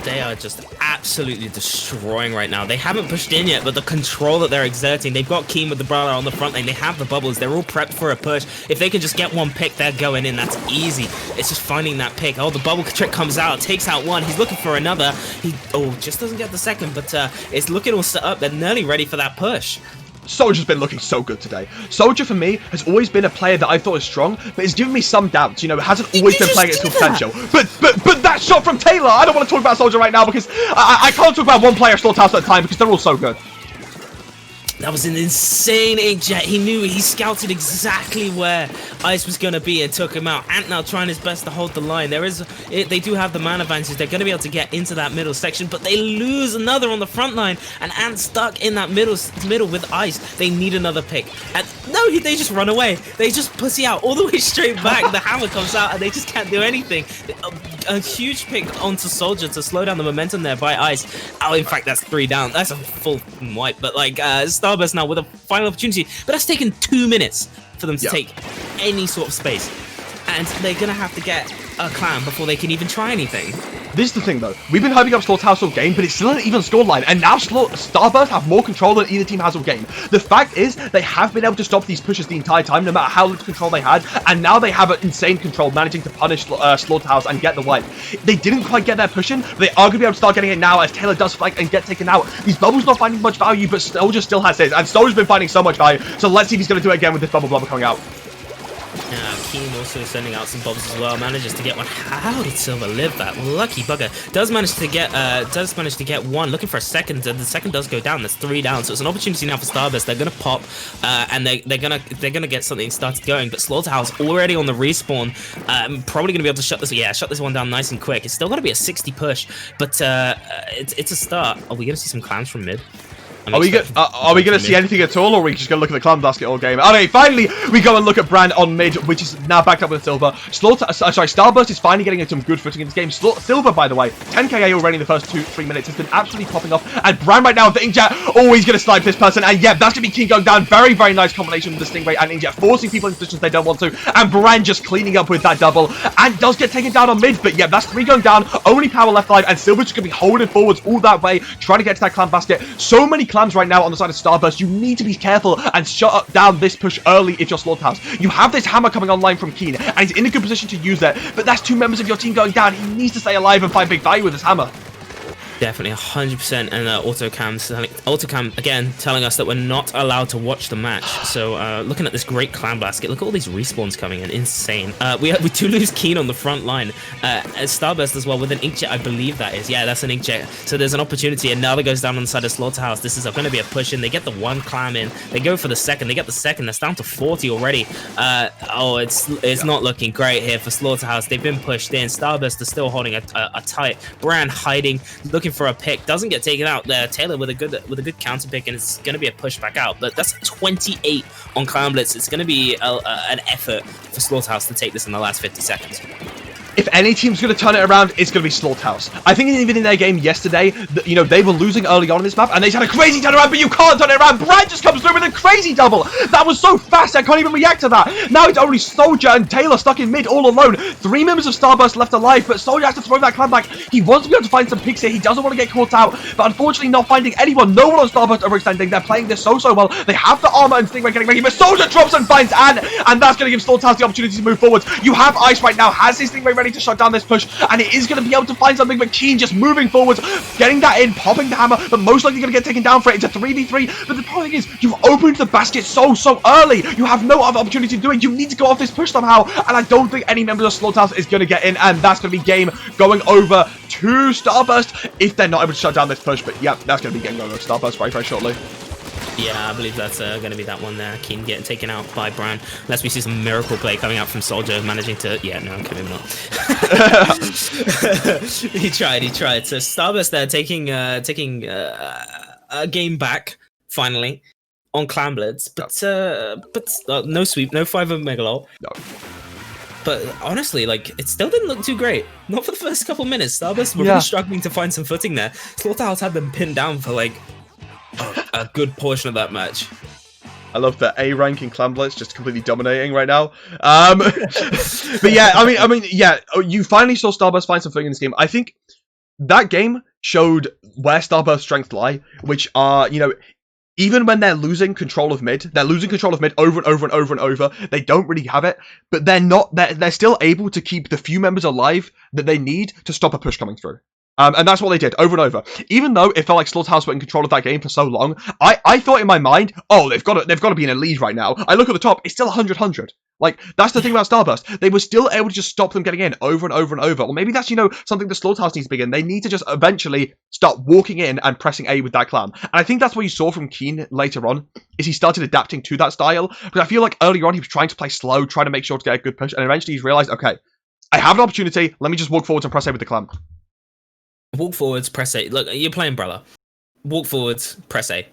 They are just absolutely destroying right now. They haven't pushed in yet, but the control that they're exerting, they've got Keen with the brother on the front lane, they have the bubbles, they're all prepped for a push. If they can just get one pick, they're going in, that's easy. It's just finding that pick. Oh, the bubble trick comes out, takes out one, he's looking for another. He just doesn't get the second, but it's looking all set up, they're nearly ready for that push. Soldier's been looking so good today. Soldier, for me, has always been a player that I thought was strong, but it's given me some doubts. You know, it hasn't always been playing at its full potential. But that shot from Taylor, I don't want to talk about Soldier right now because I can't talk about one player Slaughterhouse at a time because they're all so good. That was an insane Inkjet. He knew, he scouted exactly where Ice was going to be and took him out. Ant now trying his best to hold the line. They do have the man advantage. They're going to be able to get into that middle section, but they lose another on the front line, and Ant stuck in that middle with Ice. They need another pick. And no, they just run away. They just pussy out all the way straight back. The hammer comes out, and they just can't do anything. A huge pick onto Soldier to slow down the momentum there by Ice. Oh, in fact, that's 3 down. That's a full wipe, but like, Starburst now with a final opportunity, but that's taken 2 minutes for them to take any sort of space, and they're gonna have to get a clan before they can even try anything. This is the thing though, we've been hyping up Slaughterhouse all game, but it's still an even scoreline, and now Starburst have more control than either team has all game. The fact is, they have been able to stop these pushes the entire time, no matter how little control they had, and now they have an insane control, managing to punish Slaughterhouse and get the wipe. They didn't quite get their push in, but they are going to be able to start getting it now as Taylor does fight and get taken out. These bubbles not finding much value, but Soldier still has his, and Soldier's been finding so much value, so let's see if he's going to do it again with this bubble blubber coming out. Keen also sending out some bubbles as well, manages to get one. How did Silver live that? Lucky bugger. Does manage to get one, looking for a second, and the second does go down. There's 3 down, so it's an opportunity now for Starburst. They're gonna pop, and they're gonna get something started going. But Slaughterhouse already on the respawn, probably gonna be able to shut this one down nice and quick. It's still gonna be a 60 push, but it's a start. Are we gonna see some clans from mid? Are we going to see anything at all, or are we just going to look at the clan basket all game? Okay, finally, we go and look at Brand on mid, which is now backed up with Silver. Starburst is finally getting some good footing in this game. Silver, by the way, 10k already in the first 2-3 minutes, has been absolutely popping off. And Brand right now with the Inkjet, always going to snipe this person. And yeah, that's going to be Keen going down. Very nice combination with the Stingray and Inkjet, forcing people in positions they don't want to. And Brand just cleaning up with that double. And does get taken down on mid, but yeah, that's 3 going down. Only Power left alive, and Silver's just going to be holding forwards all that way, trying to get to that clan basket. So many clans right now on the side of Starburst. You need to be careful and shut down this push early if you're Slaughterhouse. You have this hammer coming online from Keen, and he's in a good position to use it, but that's 2 members of your team going down. He needs to stay alive and find big value with this hammer. Definitely 100%, and Autocam again telling us that we're not allowed to watch the match. So looking at this great clan basket, look at all these respawns coming in, insane. We do lose Keen on the front line, Starburst as well with an Inkjet, I believe that is. Yeah, that's an Inkjet. So there's an opportunity, and now that goes down on the side of Slaughterhouse. This is going to be a push in. They get the one clam in, they go for the second, they get the second. That's down to 40 already. Oh, it's not looking great here for Slaughterhouse. They've been pushed in. Starburst is still holding a tight. Brand hiding, looking for a pick, doesn't get taken out there. Taylor with a good counter pick, and it's going to be a push back out. But that's 28 on Clan Blitz. It's going to be an effort for Slaughterhouse to take this in the last 50 seconds. If any team's going to turn it around, it's going to be Slaughterhouse. I think even in their game yesterday, they were losing early on in this map, and they had a crazy turnaround, but you can't turn it around. Brad just comes through with a crazy double. That was so fast, I can't even react to that. Now it's only Soldier and Taylor stuck in mid all alone. 3 members of Starburst left alive, but Soldier has to throw that clan back. He wants to be able to find some picks here. He doesn't want to get caught out, but unfortunately not finding anyone. No one on Starburst overextending. They're playing this so well. They have the armor and Stingray getting ready, but Soldier drops and finds Anne, and that's going to give Slaughterhouse the opportunity to move forward. You have Ice right now, has his Stingray ready to shut down this push, and it is going to be able to find something, but Keen just moving forwards, getting that in, popping the hammer, but most likely going to get taken down for it. It's a 3v3, but the problem is, you've opened the basket so early. You have no other opportunity to do it. You need to go off this push somehow, and I don't think any members of Slaughterhouse is going to get in, and that's going to be game going over to Starburst if they're not able to shut down this push. But yeah, that's going to be game going over to Starburst very shortly. Yeah, I believe that's going to be that one there. Keen getting taken out by Bran. Unless we see some miracle play coming out from Soldier, managing to... Yeah, no, okay, maybe not. He tried. So Starburst there taking a game back, finally, on Clan Blitz. But no sweep, no 5 of Megalol. No. But honestly, like, it still didn't look too great. Not for the first couple minutes. Starburst were really struggling to find some footing there. Slaughterhouse had them pinned down for, like, a good portion of that match. I love the A rank in Clan Blitz just completely dominating right now. But yeah, I mean, yeah, you finally saw Starburst find something in this game. I think that game showed where Starburst's strengths lie, which are, even when they're losing control of mid, over and over. They don't really have it, but they're still able to keep the few members alive that they need to stop a push coming through. And that's what they did over and over. Even though it felt like Slaughterhouse were in control of that game for so long, I thought in my mind, oh, they've got to be in a lead right now. I look at the top, it's still 100-100. Like, that's the thing about Starburst. They were still able to just stop them getting in over and over. Or maybe that's, something the Slaughterhouse needs to begin. They need to just eventually start walking in and pressing A with that clan. And I think that's what you saw from Keen later on, is he started adapting to that style. Because I feel like earlier on he was trying to play slow, trying to make sure to get a good push, and eventually he's realized, okay, I have an opportunity, let me just walk forward and press A with the clan. Walk forwards, press A. Look, you're playing Brella. Walk forwards, press A.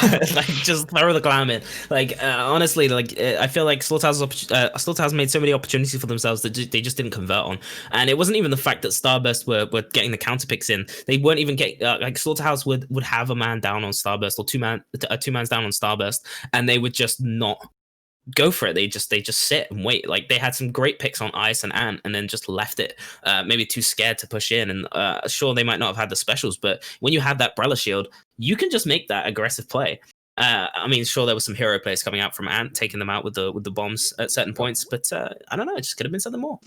Like, just throw the glam in. Like, honestly, like, I feel like Slaughterhouse made so many opportunities for themselves that they just didn't convert on. And it wasn't even the fact that Starburst were getting the counter picks in. They weren't even getting, like, Slaughterhouse would have a man down on Starburst, or two mans down on Starburst, and they would just not go for it. They just sit and wait. Like, they had some great picks on Ice and Ant, and then just left it, maybe too scared to push in. And sure, they might not have had the specials, but when you have that Brella shield, you can just make that aggressive play. I mean, sure, there was some hero plays coming out from Ant, taking them out with the bombs at certain points, but I don't know, it just could have been something more.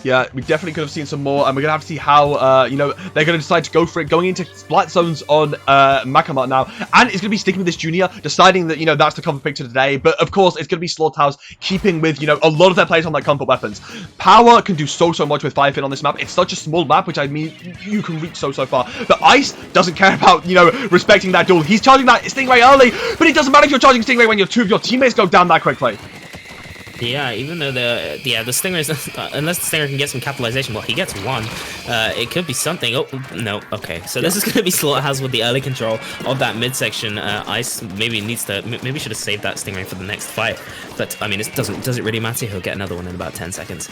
Yeah, we definitely could have seen some more, and we're going to have to see how, they're going to decide to go for it, going into splat zones on MakoMart now. And it's going to be sticking with this junior, deciding that, that's the comfort pick to today. But, of course, it's going to be Slaughterhouse keeping with, a lot of their players on their comfort weapons. Power can do so much with Firefin on this map. It's such a small map, which I mean, you can reach so far. But Ice doesn't care about, respecting that duel. He's charging that Stingray early, but it doesn't matter if you're charging Stingray when two of your teammates go down that quickly. Yeah, even though the Stingray, unless the Stinger can get some capitalization, well, he gets one. It could be something. Oh, no, okay. So this is going to be Slaughterhouse with the early control of that midsection. Ice maybe should have saved that Stingray for the next fight. But, I mean, does it really matter? He'll get another one in about 10 seconds.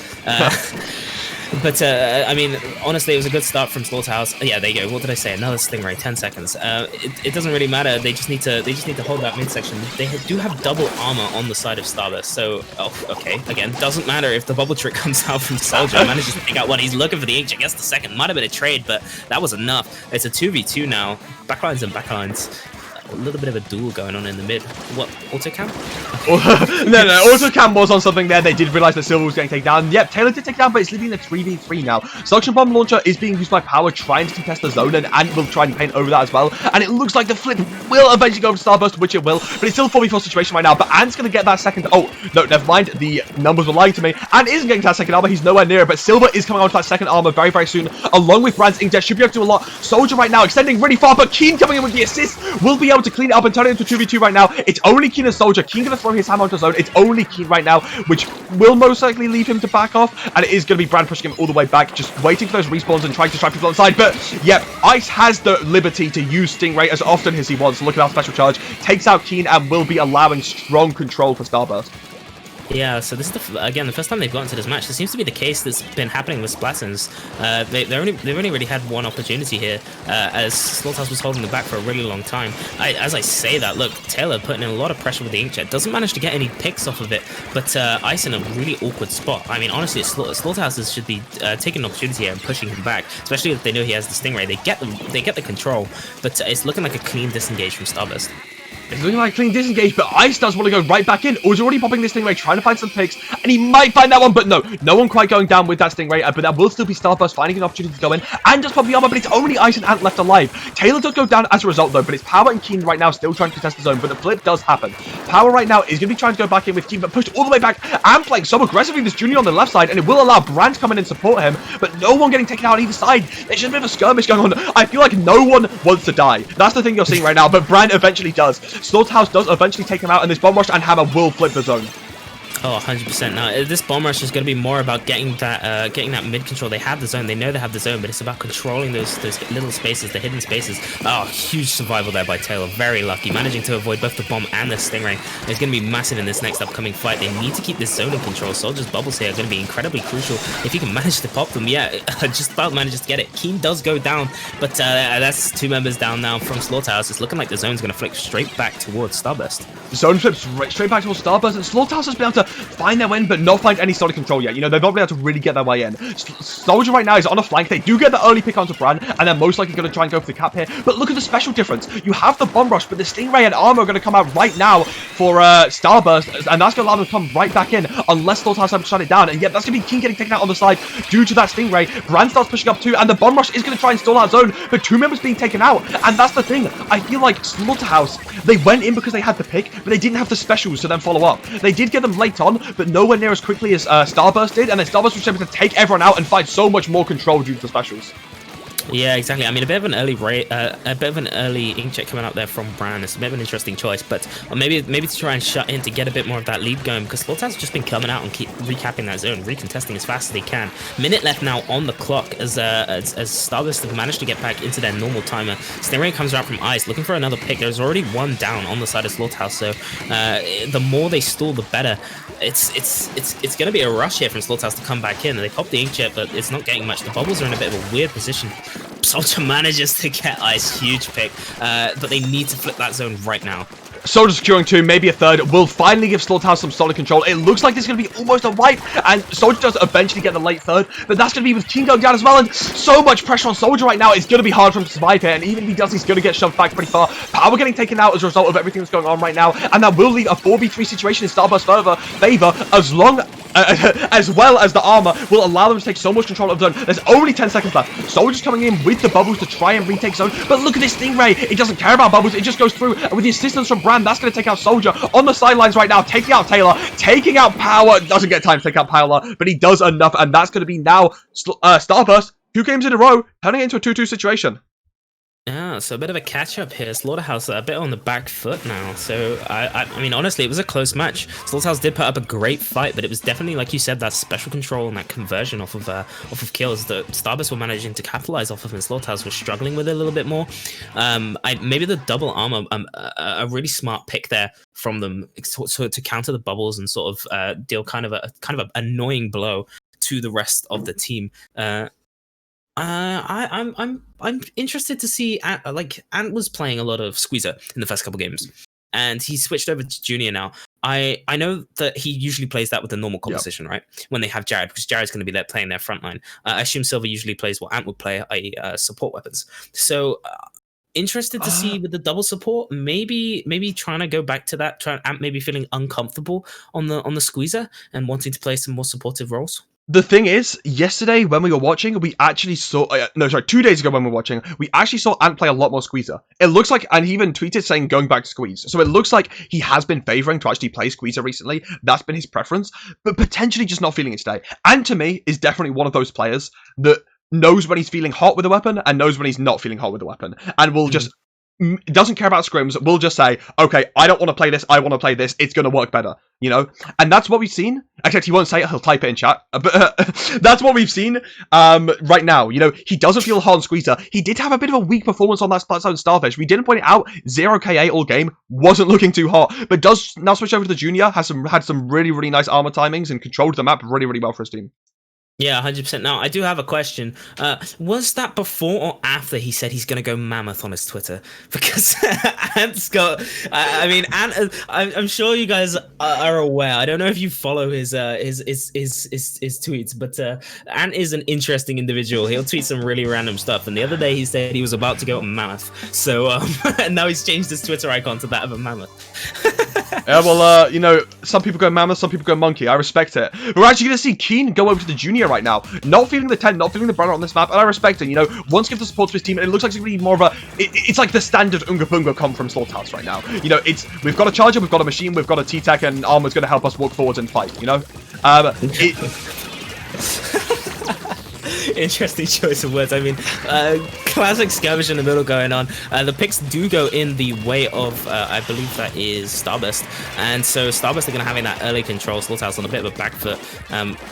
But, I mean, honestly, it was a good start from Slaughterhouse. Yeah, there you go. What did I say? Another Stingray, 10 seconds. It doesn't really matter. They just need to hold that midsection. They do have double armor on the side of Starburst. So, okay. Again, doesn't matter if the bubble trick comes out from Soldier. Manages to pick out one. He's looking for the H. I guess the second might have been a trade, but that was enough. It's a 2v2 now. Backlines and backlines. a little bit of a duel going on in the mid. What, auto cam? No, autocam was on something there. They did realize that Silver was getting taken down. Yep, Taylor did take down, but it's leaving the 3v3 now. Suction Bomb Launcher is being used by Power, trying to contest the zone, and Ant will try and paint over that as well. And it looks like the flip will eventually go over to Starburst, which it will, but it's still a 4v4 situation right now. But Ant's going to get that second. Oh, no, never mind. The numbers were lying to me. Ant isn't getting to that second armor. He's nowhere near it, but Silver is coming onto that second armor very, very soon, along with Brand's Inkjet. Should be able to do a lot. Soldier right now extending really far, but Keen coming in with the assist will be able to clean it up and turn it into 2v2 right now. It's only Keen and Soldier. Keen going to throw his hammer onto the zone. It's only Keen right now, which will most likely leave him to back off, and it is going to be Brand pushing him all the way back, just waiting for those respawns and trying to trap people on the side. But yeah, Ice has the liberty to use Stingray as often as he wants. Look at that special charge. Takes out Keen and will be allowing strong control for Starburst. Yeah, so this is again the first time they've gotten to this match. This seems to be the case that's been happening with Splatons. They've only really had one opportunity here, as Slaughterhouse was holding them back for a really long time. As I say that, look, Taylor putting in a lot of pressure with the Inkjet, doesn't manage to get any picks off of it, but Ice in a really awkward spot. I mean, honestly, Slaughterhouse should be taking an opportunity here and pushing him back, especially if they know he has the Stingray. They get the control, but it's looking like a clean disengage from Starburst. It's looking like a clean disengage, but Ice does want to go right back in. He's already popping this Stingray, trying to find some picks, and he might find that one, but no one quite going down with that Stingray, but that will still be Starburst finding an opportunity to go in, and just pop the armor, but it's only Ice and Ant left alive. Taylor does go down as a result, though, but it's Power and Keen right now still trying to contest the zone, but the flip does happen. Power right now is going to be trying to go back in with Keen, but pushed all the way back, and playing so aggressively this Junior on the left side, and it will allow Brand to come in and support him, but no one getting taken out on either side. There's just a bit of a skirmish going on. I feel like no one wants to die. That's the thing you're seeing right now, but Brand eventually does. Slaughterhouse does eventually take him out, and this Bomb Rush and Hammer will flip the zone. Oh, 100%. Now, this Bomb Rush is going to be more about getting that mid control. They have the zone. They know they have the zone, but it's about controlling those little spaces, the hidden spaces. Oh, huge survival there by Taylor. Very lucky. Managing to avoid both the bomb and the Stingray. It's going to be massive in this next upcoming fight. They need to keep this zone in control. Soldier's bubbles here are going to be incredibly crucial. If he can manage to pop them, yeah, just about manages to get it. Keen does go down, but that's two members down now from Slaughterhouse. It's looking like the zone's going to flick straight back towards Starburst. The zone flips straight back towards Starburst, and Slaughterhouse has been able to find their way in, but not find any solid control yet. You know, they've not been able to really get their way in. Soldier right now is on a flank. They do get the early pick onto Bran, and they're most likely going to try and go for the cap here. But look at the special difference. You have the Bomb Rush, but the Stingray and Armor are going to come out right now for Starburst, and that's going to allow them to come right back in, unless Slaughterhouse have to shut it down. And yet, that's going to be Keen getting taken out on the side due to that Stingray. Bran starts pushing up too, and the Bomb Rush is going to try and stall that zone, but two members being taken out. And that's the thing. I feel like Slaughterhouse, they went in because they had the pick, but they didn't have the specials to then follow up. They did get them late on, but nowhere near as quickly as Starburst did, and then Starburst was able to take everyone out and find so much more control due to the specials. Yeah, exactly. I mean, a bit of an early inkjet coming out there from Bran. It's a bit of an interesting choice, but maybe to try and shut in to get a bit more of that lead going, because Slaughterhouse has just been coming out and keep recapping that zone, recontesting as fast as they can. Minute left now on the clock as Starburst have managed to get back into their normal timer. Stingray comes out from Ice looking for another pick. There's already one down on the side of Slaughterhouse, so the more they stall, the better. It's going to be a rush here from Slaughterhouse to come back in. They pop the inkjet, but it's not getting much. The bubbles are in a bit of a weird position. Soldier manages to get Ice, huge pick, but they need to flip that zone right now. Soldier securing two, maybe a third, will finally give Slaughterhouse some solid control. It looks like this is going to be almost a wipe, and Soldier does eventually get the late third, but that's going to be with Keen going down as well, and so much pressure on Soldier right now. It's going to be hard for him to survive here, and even if he does, he's going to get shoved back pretty far. Power getting taken out as a result of everything that's going on right now, and that will leave a 4v3 situation in Starburst's favor, as well as the armor will allow them to take so much control of the zone. There's only 10 seconds left. Soldier's coming in with the bubbles to try and retake zone, but look at this Stingray. It doesn't care about bubbles. It just goes through, and with the assistance from Brand, that's going to take out Soldier on the sidelines right now, taking out Taylor, taking out Power. Doesn't get time to take out Power, but he does enough, and that's going to be now Starburst 2 games in a row, turning it into a 2-2 situation. Yeah, so a bit of a catch-up here. Slaughterhouse a bit on the back foot now. So, I mean, honestly, it was a close match. Slaughterhouse did put up a great fight, but it was definitely, like you said, that special control and that conversion off of kills that Starburst were managing to capitalize off of, and Slaughterhouse was struggling with it a little bit more. Maybe the double armor, a really smart pick there from them to counter the bubbles and sort of deal kind of an annoying blow to the rest of the team. I'm interested to see. Ant was playing a lot of Squeezer in the first couple games, and he switched over to Junior now. I know that he usually plays that with the normal composition, right? When they have Jared, because Jared's going to be there playing their front line. I assume Silver usually plays what Ant would play, i.e. support weapons. So interested to see with the double support, maybe trying to go back to that, maybe feeling uncomfortable on the squeezer and wanting to play some more supportive roles. The thing is, yesterday when we were watching, we actually saw, 2 days ago when we were watching, we actually saw Ant play a lot more Squeezer. It looks like, and he even tweeted saying going back to Squeeze. So it looks like he has been favoring to actually play Squeezer recently. That's been his preference, but potentially just not feeling it today. Ant to me is definitely one of those players that knows when he's feeling hot with a weapon and knows when he's not feeling hot with a weapon, and will just doesn't care about scrims, will just say, okay, I don't want to play this, I want to play this, it's going to work better, you know? And that's what we've seen, except he won't say it, he'll type it in chat, but that's what we've seen right now, you know? He doesn't feel hot on Squeezer. He did have a bit of a weak performance on that split zone Starfish. We didn't point it out, 0 KA all game, wasn't looking too hot, but does now switch over to the Junior, had some really, really nice armor timings and controlled the map really, really well for his team. Yeah, 100%. Now, I do have a question. Was that before or after he said he's going to go mammoth on his Twitter? Because Ant's got... Ant, I'm sure you guys are aware. I don't know if you follow his tweets, but Ant is an interesting individual. He'll tweet some really random stuff. And the other day he said he was about to go mammoth. So, and now he's changed his Twitter icon to that of a mammoth. Yeah, well, you know, some people go mammoth, some people go monkey. I respect it. We're actually going to see Keen go over to the Junior right now. Not feeling the 10, not feeling the brother on this map, and I respect it. You know, once give the support to his team, and it looks like it's going to be more of a... It's like the standard Unga Bunga come from Slaughterhouse right now. You know, we've got a Charger, we've got a Machine, we've got a T-Tech, and Armor's going to help us walk forwards and fight, you know? Interesting choice of words. I mean, classic skirmish in the middle going on. The picks do go in the way of, I believe that is Starburst. And so Starburst are going to have that early control. Slaughterhouse on a bit of a back foot.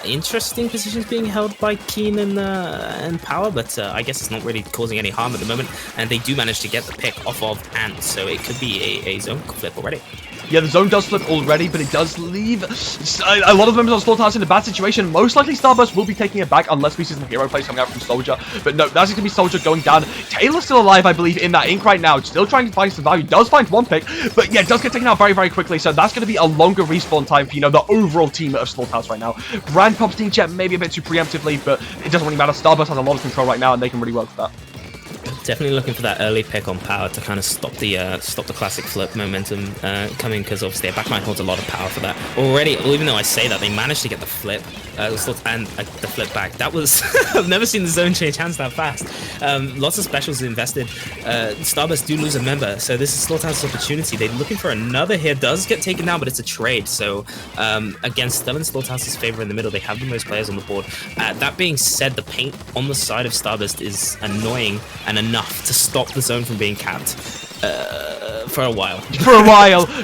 Interesting positions being held by Keen and Power, but I guess it's not really causing any harm at the moment. And they do manage to get the pick off of Ant, so it could be a zone flip already. Yeah, the zone does flip already, but it does leave a lot of members on Slaughterhouse in a bad situation. Most likely Starburst will be taking it back unless we see some hero plays coming out from Soldier. But no, that's going to be Soldier going down. Taylor's still alive, I believe, in that ink right now. Still trying to find some value. Does find one pick, but yeah, does get taken out very, very quickly. So that's going to be a longer respawn time for, you know, the overall team of Slaughterhouse right now. Brand pops Neenjaaa maybe a bit too preemptively, but it doesn't really matter. Starburst has a lot of control right now, and they can really work with that. Definitely looking for that early pick on Power to kind of stop the classic flip momentum coming, because obviously their backline holds a lot of power for that already. Even though I say that, they managed to get the flip and the flip back. That was I've never seen the zone change hands that fast. Lots of specials invested. Starburst do lose a member, so this is Slaughterhouse's opportunity. They're looking for another here. Does get taken down, but it's a trade. So again, still in Slaughterhouse's favor in the middle. They have the most players on the board. That being said, the paint on the side of Starburst is annoying and enough to stop the zone from being capped for a while.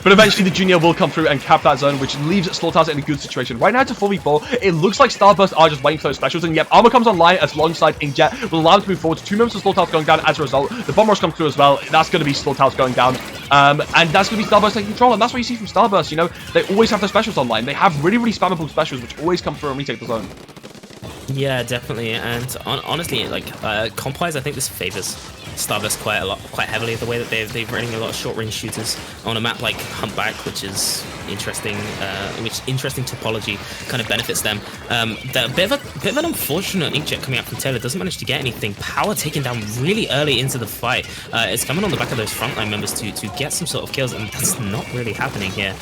But eventually the Junior will come through and cap that zone, which leaves Slaughterhouse in a good situation. Right now it's a 4v4. It looks like Starburst are just waiting for those specials, and yep, Armor comes online as alongside Inkjet will allow them to move forward. 2 members of Slaughterhouse going down as a result. The Bomb Rush comes through as well. That's going to be Slaughterhouse going down. And that's going to be Starburst taking control, and that's what you see from Starburst. You know, they always have their specials online. They have really, really spammable specials, which always come through and retake the zone. Yeah, definitely. And honestly, like comp-wise, I think this favors Starburst quite heavily, the way that they're running a lot of short-range shooters on a map like Humpback, which is interesting, interesting topology kind of benefits them. A bit of an unfortunate inkjet coming out from Taylor, doesn't manage to get anything. Power taken down really early into the fight. It's coming on the back of those frontline members to get some sort of kills, and that's not really happening here.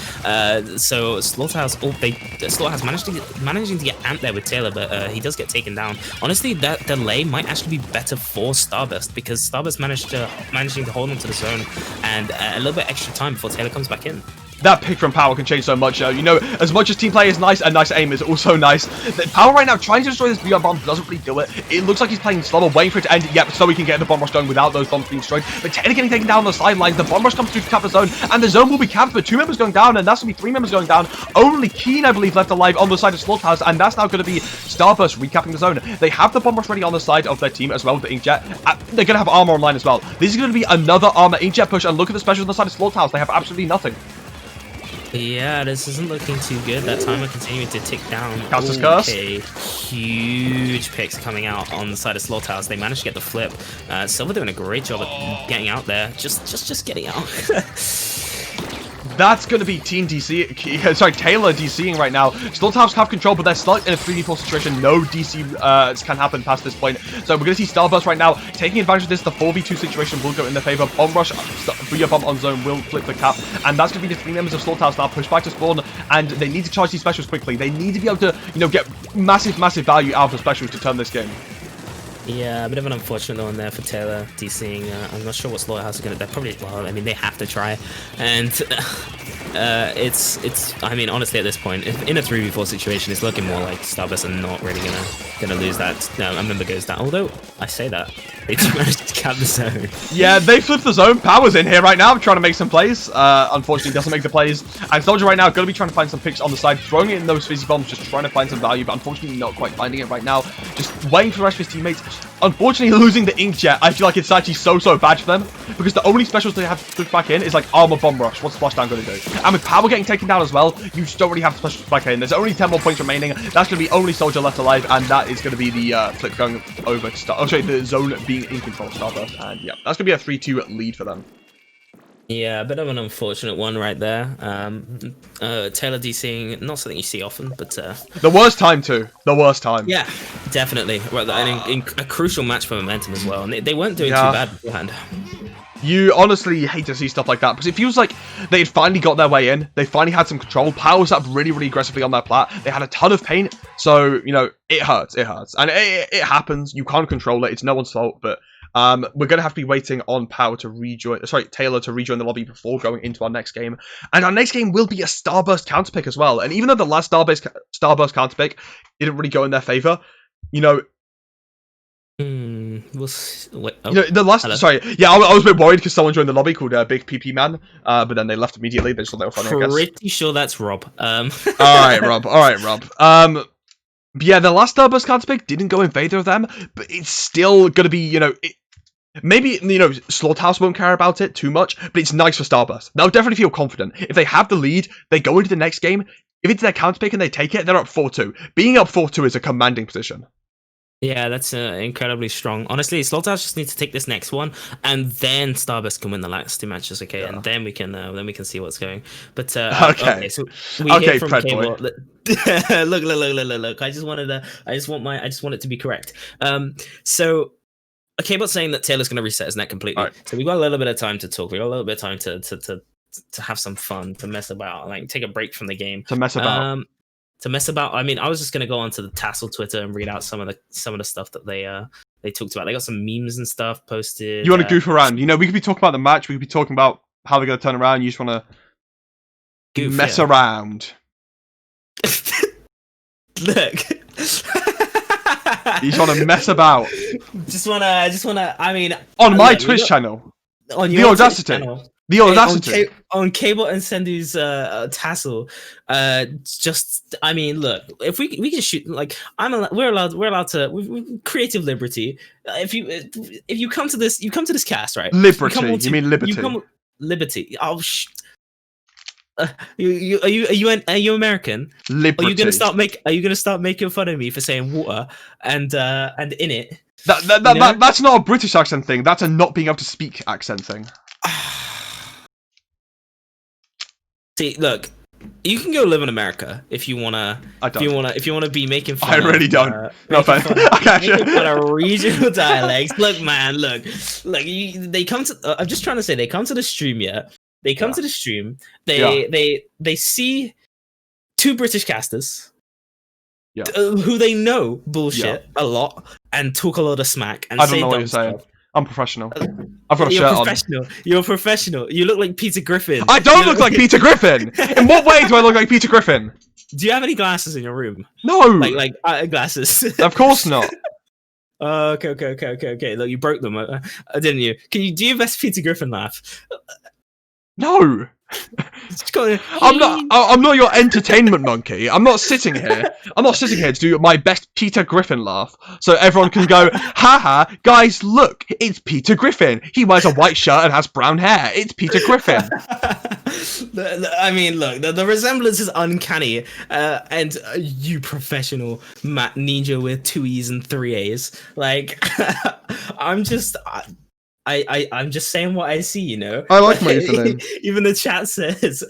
So Slaughterhouse, Slaughterhouse managing to get Ant there with Taylor, but he does get taken down. Honestly, that delay might actually be better for Starburst, because Starburst managing to hold on to the zone and a little bit extra time before Taylor comes back in. That pick from Power can change so much. You know, as much as team play is nice, a nice aim is also nice. Power right now trying to destroy this Beyond Bomb doesn't really do it. It looks like he's playing slower, waiting for it to end. Yep, so we can get the Bomb Rush going without those bombs being destroyed. But Taylor getting taken down on the sidelines. The Bomb Rush comes through to cap the zone, and the zone will be capped, but 2 members going down, and that's going to be 3 members going down. Only Keen, I believe, left alive on the side of Slaughterhouse, and that's now going to be Starburst recapping the zone. They have the Bomb Rush ready on the side of their team as well with the Inkjet. They're going to have Armor online as well. This is going to be another Armor Inkjet push, and look at the specials on the side of Slaughterhouse. They have absolutely nothing. Yeah, this isn't looking too good. That timer continuing to tick down. Castle's Curse. Okay, huge picks coming out on the side of Slaughterhouse. They managed to get the flip. Silver doing a great job at getting out there. Just getting out. That's going to be Team DC, sorry, Taylor DCing right now. Slaughterhouse have control, but they're stuck in a 3v4 situation. No DC can happen past this point. So we're going to see Starburst right now taking advantage of this. The 4v2 situation will go in their favor. Bomb Rush, Booyah Bomb on zone will flip the cap. And that's going to be the 3 members of Slaughterhouse now pushed back to spawn. And they need to charge these specials quickly. They need to be able to, you know, get massive value out of the specials to turn this game. Yeah, a bit of an unfortunate one there for Taylor DCing. I'm not sure what Slaughterhouse are going to. They're probably, well, I mean, they have to try, and it's. I mean, honestly, at this point, if in a 3v4 situation, it's looking more like Starburst are not really gonna lose that. No, I remember goes down. Although I say that, they do manage to cap the zone. Yeah, they flipped the zone. Power's in here right now, trying to make some plays. Unfortunately, doesn't make the plays. And Soldier right now going to be trying to find some picks on the side, throwing in those fizzy bombs, just trying to find some value, but unfortunately not quite finding it right now. Just waiting for the rest of his teammates. Unfortunately, losing the Inkjet, I feel like it's actually so bad for them, because the only specials they have to push back in is like Armor Bomb Rush. What's Splashdown going to do? And with Power getting taken down as well, you just don't really have specials back in. There's only 10 more points remaining. That's going to be only Soldier left alive, and that is going to be the flip going over to Star. Oh, sorry, the zone being in control of Starburst, and yeah, that's going to be a 3-2 lead for them. Yeah, a bit of an unfortunate one right there. Taylor DCing, not something you see often, but the worst time too. The worst time. Yeah, definitely. Well, a crucial match for momentum as well, and they weren't doing too bad beforehand. You honestly hate to see stuff like that, because it feels like they had finally got their way in. They finally had some control. Power was up really aggressively on their plat. They had a ton of paint, so, you know, it hurts. It hurts. And it happens. You can't control it. It's no one's fault, but we're going to have to be waiting on Power to rejoin, sorry, Taylor to rejoin the lobby before going into our next game. And our next game will be a Starburst counterpick as well. And even though the last Starburst counterpick didn't really go in their favor, you know, wait, oh, you know, the last, hello. sorry, yeah, I was a bit worried because someone joined the lobby called Big PP Man, but then they left immediately. They just thought they were funny, I guess. Pretty sure that's Rob. All right, Rob. But yeah, the last Starburst counterpick didn't go in favor of them, but it's still gonna be, you know, maybe, you know, Slaughterhouse won't care about it too much, but it's nice for Starburst. They'll definitely feel confident. If they have the lead, they go into the next game. If it's their counterpick and they take it, they're up 4-2. Being up 4-2 is a commanding position. Yeah, that's incredibly strong. Honestly, Slaughterhouse just needs to take this next one, and then Starburst can win the last 2 matches, okay? Yeah. And then we can see what's going. But okay, so we hear from Cable. Look. I just want it to be correct. So Cable's saying that Taylor's going to reset his net completely. Right. So we got a little bit of time to talk. We got a little bit of time to have some fun, to mess about, like take a break from the game. To mess about. I mean, I was just gonna go onto the TASL Twitter and read out some of the stuff that they talked about. They got some memes and stuff posted. You want to goof around? You know, we could be talking about the match. We could be talking about how they're gonna turn around. You just want to mess around. Look. You just want to mess about. Just wanna. I mean, on my Twitch channel. On your Audacity. The audacity on Cable and Sendu's tassel. Just, I mean, look, if we can shoot, like, we're allowed to creative liberty. If you come to this cast, right? Liberty. You mean liberty? Liberty. Oh, are you American? Liberty. Are you gonna start making fun of me for saying water and in it? That's not a British accent thing. That's a not being able to speak accent thing. See, look, you can go live in America if you wanna. If you wanna be making fun. I really don't. No fun. Making fun of regional dialects. Look, man. Look. They come to. I'm just trying to say they come to the stream. Yeah, they come to the stream. They see 2 British casters. Yeah. Who they know bullshit a lot and talk a lot of smack and I don't know what you're saying. I'm professional. I've got a shirt on. You're a professional. You look like Peter Griffin. I don't look like Peter Griffin. In what way do I look like Peter Griffin? Do you have any glasses in your room? No. Like glasses. Of course not. Okay. Look, you broke them, didn't you? Do your best Peter Griffin laugh? No. I'm not your entertainment monkey. I'm not sitting here to do my best Peter Griffin laugh, so everyone can go, haha, guys, look, it's Peter Griffin. He wears a white shirt and has brown hair. It's Peter Griffin. I mean, look, the resemblance is uncanny, and you professional Matt Neenjaaa with 2 E's and 3 A's. Like, I'm just. I'm just saying what I see, you know. I like my username. Even the chat says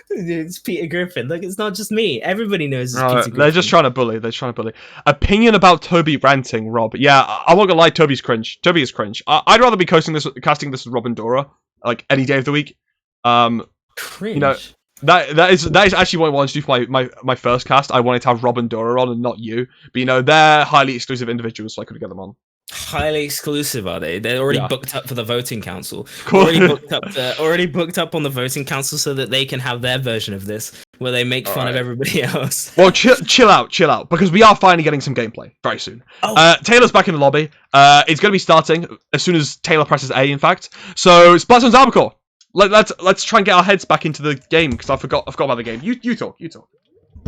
it's Peter Griffin. Look, it's not just me. Everybody knows it's Peter Griffin. They're just trying to bully. They're trying to bully. Opinion about Toby ranting, Rob. Yeah, I won't gonna lie. Toby's cringe. Toby is cringe. I'd rather be casting this as Robin Dora, like any day of the week. Cringe. You know, that is actually what I wanted to do for my first cast. I wanted to have Robin Dora on and not you. But you know, they're highly exclusive individuals, so I couldn't get them on. Highly exclusive, are they? They're already Yeah. booked up for the voting council. Cool. Already booked up on the voting council so that they can have their version of this, where they make fun of everybody else. Well, chill out, because we are finally getting some gameplay very soon. Oh. Taylor's back in the lobby. It's going to be starting as soon as Taylor presses A, in fact. So, Splatzone's Albacore. Let's try and get our heads back into the game, because I forgot about the game. You talk.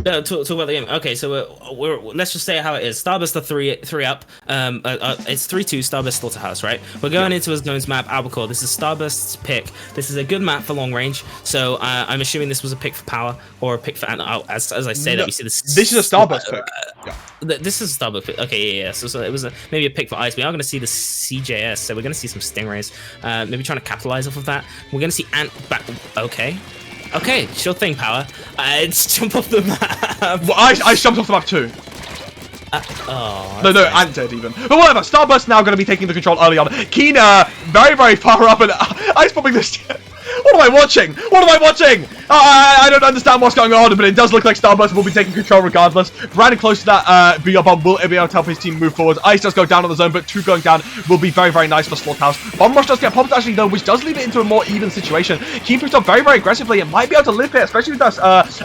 No, talk about the game. Okay, so we're let's just say how it is. Starburst are three up. It's 3-2 Starburst Slaughterhouse, right? We're going into a zones map, Albacore. This is Starburst's pick. This is a good map for long range. So I'm assuming this was a pick for power or a pick for as I say that we see this. This is a Starburst pick. Yeah. This is a Starburst pick. Okay, yeah. So it was maybe a pick for ice. We are going to see the CJS, so we're going to see some stingrays. Maybe trying to capitalize off of that. We're going to see Ant back. Okay, sure thing, Power. Let's jump off the map. Well, I jumped off the map too. No, nice. Ant did even. But whatever, Starburst now going to be taking the control early on. Keen, very, very far up, and Ice popping this. What am I watching? I don't understand what's going on, but it does look like Starburst will be taking control regardless. Brandon close to that VR bomb will be able to help his team move forward. Ice does go down on the zone, but 2 going down will be very, very nice for Slaughterhouse. Bomb Rush does get popped actually though, which does leave it into a more even situation. Keen pushed up very, very aggressively and might be able to live here, especially with this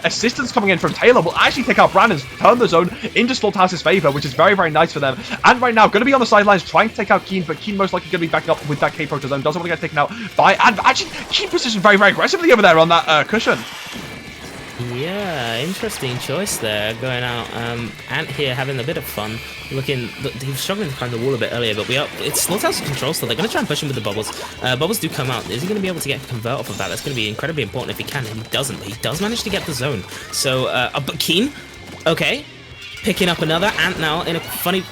assistance coming in from Taylor. Will actually take out Brandon's, turn the zone into Slaughterhouse's favor, which is very, very nice for them. And right now, going to be on the sidelines trying to take out Keen, but Keen most likely going to be backing up with that K-Pro to zone. Doesn't want to get taken out by, and actually, Keen positioned very, very aggressively over there on that cushion. Yeah, interesting choice there, going out. Ant here having a bit of fun. He was struggling to climb the wall a bit earlier, but it's Slaughterhouse's control, so they're going to try and push him with the bubbles. Bubbles do come out. Is he going to be able to get a convert off of that? That's going to be incredibly important if he can, and he doesn't. But he does manage to get the zone. So, but Keen, okay. Picking up another Ant now in a funny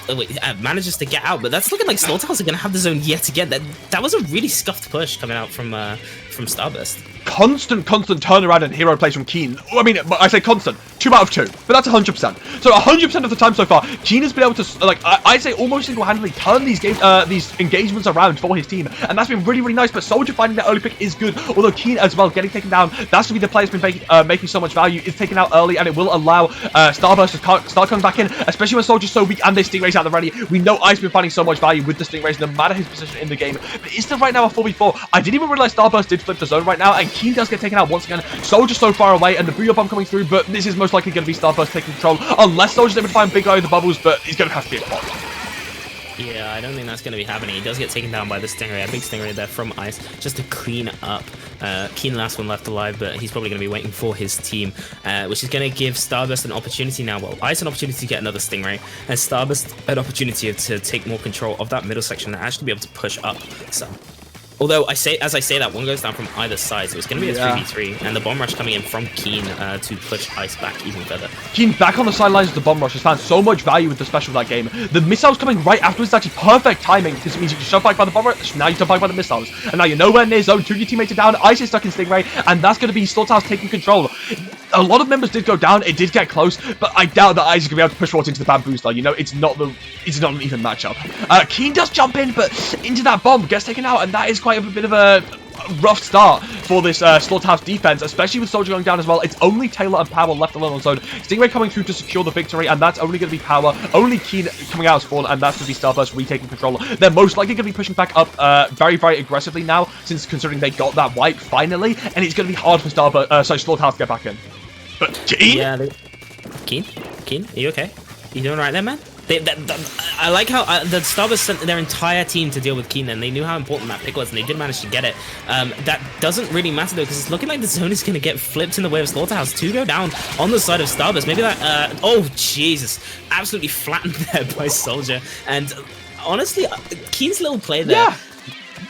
manages to get out, but that's looking like Slaughterhouse are going to have the zone yet again. That was a really scuffed push coming out from Starburst. Constant turnaround and hero plays from Keen. I mean, I say constant. 2 out of 2, but that's 100%. So 100% of the time so far, Keen has been able to, like, I'd say almost single-handedly turn these engagements around for his team, and that's been really, really nice. But Soldier finding that early pick is good, although Keen as well getting taken down. That's to be the player's been making so much value. It's taken out early, and it will allow Starburst to start coming back in, especially when Soldier's so weak and their Stingrays out there ready. We know Ice been finding so much value with the Stingrays, no matter his position in the game. But is there right now a 4v4? I didn't even realize Starburst did flip the zone right now, and Keen does get taken out once again. Soldier so far away, and the Booyah Bomb coming through, but this is most likely going to be Starburst taking control, unless Soldier's able to find Big Eye of the bubbles, but he's going to have to be a bot. Yeah, I don't think that's going to be happening. He does get taken down by the Stingray. A big Stingray there from Ice, just to clean up. Keen last one left alive, but he's probably going to be waiting for his team, which is going to give Starburst an opportunity now. Well, Ice an opportunity to get another Stingray, and Starburst an opportunity to take more control of that middle section and actually be able to push up some. Although as I say that, one goes down from either side, so it's going to be a 3v3, and the bomb rush coming in from Keen to push Ice back even further. Keen back on the sidelines of the bomb rush has found so much value with the special of that game. The missiles coming right afterwards is actually perfect timing, because it means you can shove back by the bomb rush, now you shove back by the missiles. And now you're nowhere near zone, 2 of your teammates are down, Ice is stuck in Stingray, and that's going to be Slaughterhouse taking control. A lot of members did go down, it did get close, but I doubt that Ice is going to be able to push forward into the bamboo style. You know, it's not an even matchup. Keen does jump in, but into that bomb, gets taken out, and that is quite a bit of a rough start for this Slaughterhouse defense, especially with Soldier going down as well. It's only Taylor and Power left alone on zone. Stingray coming through to secure the victory, and that's only going to be Power. Only Keen coming out of spawn, and that's going to be Starburst retaking control. They're most likely going to be pushing back up very, very aggressively now, since considering they got that wipe finally, and it's going to be hard for Slaughterhouse to get back in. But Keen? Yeah, Keen, are you okay? You doing right there, man? I like how the Starburst sent their entire team to deal with Keen, and they knew how important that pick was, and they did manage to get it. That doesn't really matter though, because it's looking like the zone is going to get flipped in the way of Slaughterhouse. 2 go down on the side of Starburst. Maybe that. Oh Jesus! Absolutely flattened there by Soldier. And honestly, Keen's little play there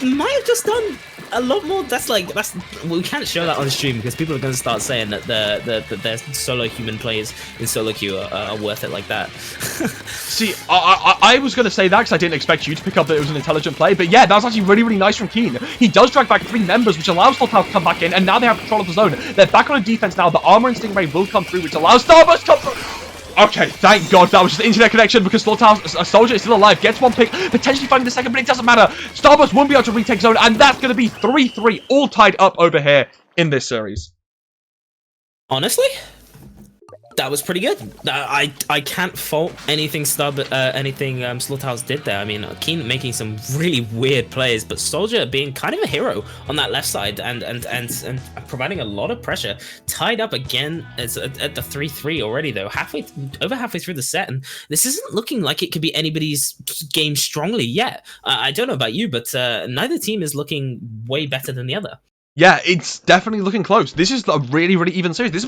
might have just done a lot more. That's we can't show that on stream because people are going to start saying that their solo human plays in solo queue are worth it like that. See, I was going to say that because I didn't expect you to pick up that it was an intelligent play, but yeah, that was actually really, really nice from Keen. He does drag back 3 members, which allows Slaughterhouse to come back in, and now they have control of the zone. They're back on a defense now. The Armor and Stingray will come through, which allows Starburst to come through. Okay, thank God that was just the internet connection because Slaughterhouse, a soldier is still alive, gets 1 pick, potentially finding the second, but it doesn't matter. Starburst won't be able to retake zone, and that's going to be 3-3, all tied up over here in this series. Honestly, that was pretty good. I can't fault anything Slaughterhouse did there. I mean, Keen making some really weird plays, but Soldier being kind of a hero on that left side and providing a lot of pressure. Tied up again at the 3-3 already though, over halfway through the set, and this isn't looking like it could be anybody's game strongly yet. I don't know about you, but neither team is looking way better than the other. Yeah, it's definitely looking close. This is a really, really even series. This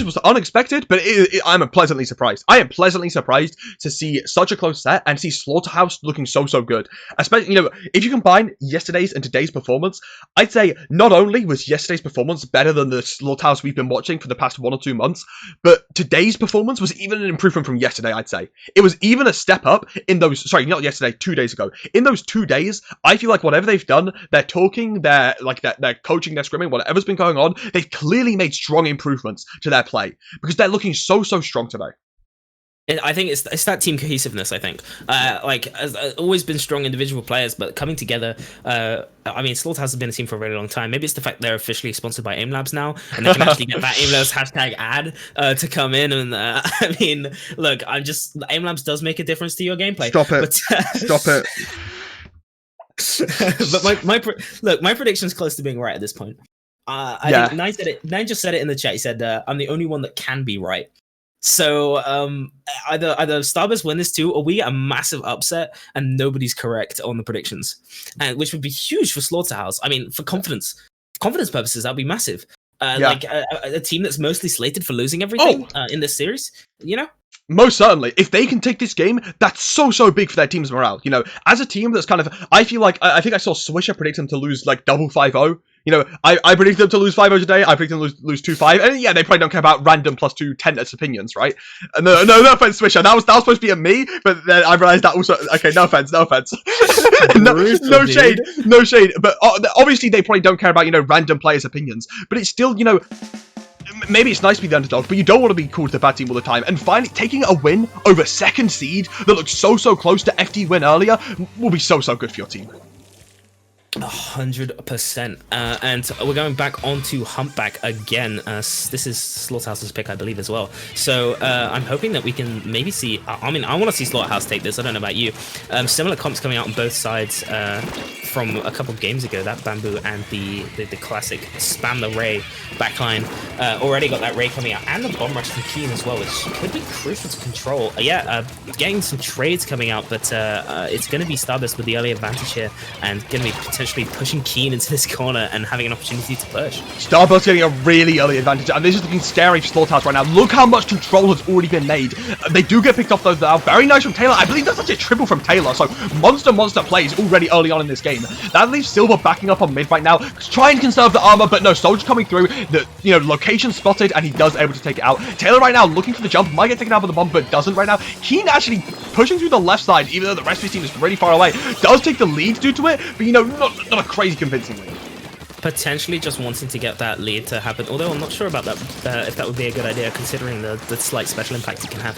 was unexpected, but I'm pleasantly surprised. I am pleasantly surprised to see such a close set and see Slaughterhouse looking so good. Especially, you know, if you combine yesterday's and today's performance, I'd say not only was yesterday's performance better than the Slaughterhouse we've been watching for the past 1 or 2 months, but today's performance was even an improvement from yesterday, I'd say. It was even a step up in those, sorry, not yesterday, 2 days ago. In those 2 days, I feel like whatever they've done, their talking, their coaching, their scrimming, whatever's been going on, they've clearly made strong improvements to their play because they're looking so strong today. I think it's that team cohesiveness. I think always been strong individual players, but coming together. I mean, Slaughterhouse has been a team for a very long time. Maybe it's the fact they're officially sponsored by Aim Labs now, and they can actually get that Aim Labs hashtag ad to come in. And I mean, look, Aim Labs does make a difference to your gameplay. Stop it! Stop it! But my prediction is close to being right at this point. I think Nine just said it in the chat. He said, "I'm the only one that can be right." So either Starburst win this too, or we get a massive upset and nobody's correct on the predictions, and which would be huge for Slaughterhouse. I mean, for confidence purposes, that'd be massive. Like a team that's mostly slated for losing everything in this series, you know. Most certainly. If they can take this game, that's so big for their team's morale. You know, as a team that's kind of, I feel like, I think I saw Swisher predict them to lose like double 5-0. You know, I predicted them to lose 5-0 today. I predicted them to lose 2-5. And yeah, they probably don't care about random +2 tennis opinions, right? No offense, Swisher. That was supposed to be a me, but then I realized that also, okay, no offense. no shade. But obviously they probably don't care about, you know, random players' opinions. But it's still, you know, maybe it's nice to be the underdog, but you don't want to be cool to the bad team all the time. And finally, taking a win over second seed that looks so close to FD win earlier will be so good for your team. 100%. And we're going back onto Humpback again. This is Slaughterhouse's pick, I believe, as well. So I'm hoping that we can maybe see. I mean, I want to see Slaughterhouse take this. I don't know about you. Similar comps coming out on both sides from a couple of games ago. That Bamboo and the classic spam the Ray backline. Already got that Ray coming out, and the bomb rush from Keen as well, which could be crucial to control. Getting some trades coming out, but it's going to be Starburst with the early advantage here, and going to be potentially pushing Keen into this corner and having an opportunity to push. Starburst getting a really early advantage, and this is looking scary for Slaughterhouse right now. Look how much control has already been made. They do get picked off though now. Very nice from Taylor. I believe that's actually a triple from Taylor, so monster plays already early on in this game. That leaves Silver backing up on mid right now, trying to conserve the armor, but no, Soldier coming through. The location spotted, and he does able to take it out. Taylor right now looking for the jump, might get taken out by the bomb, but doesn't right now. Keen actually pushing through the left side, even though the rest of his team is really far away. Does take the lead due to it, but you know, not a crazy convincing lead. Potentially just wanting to get that lead to happen, although I'm not sure about that, if that would be a good idea considering the slight special impact it can have.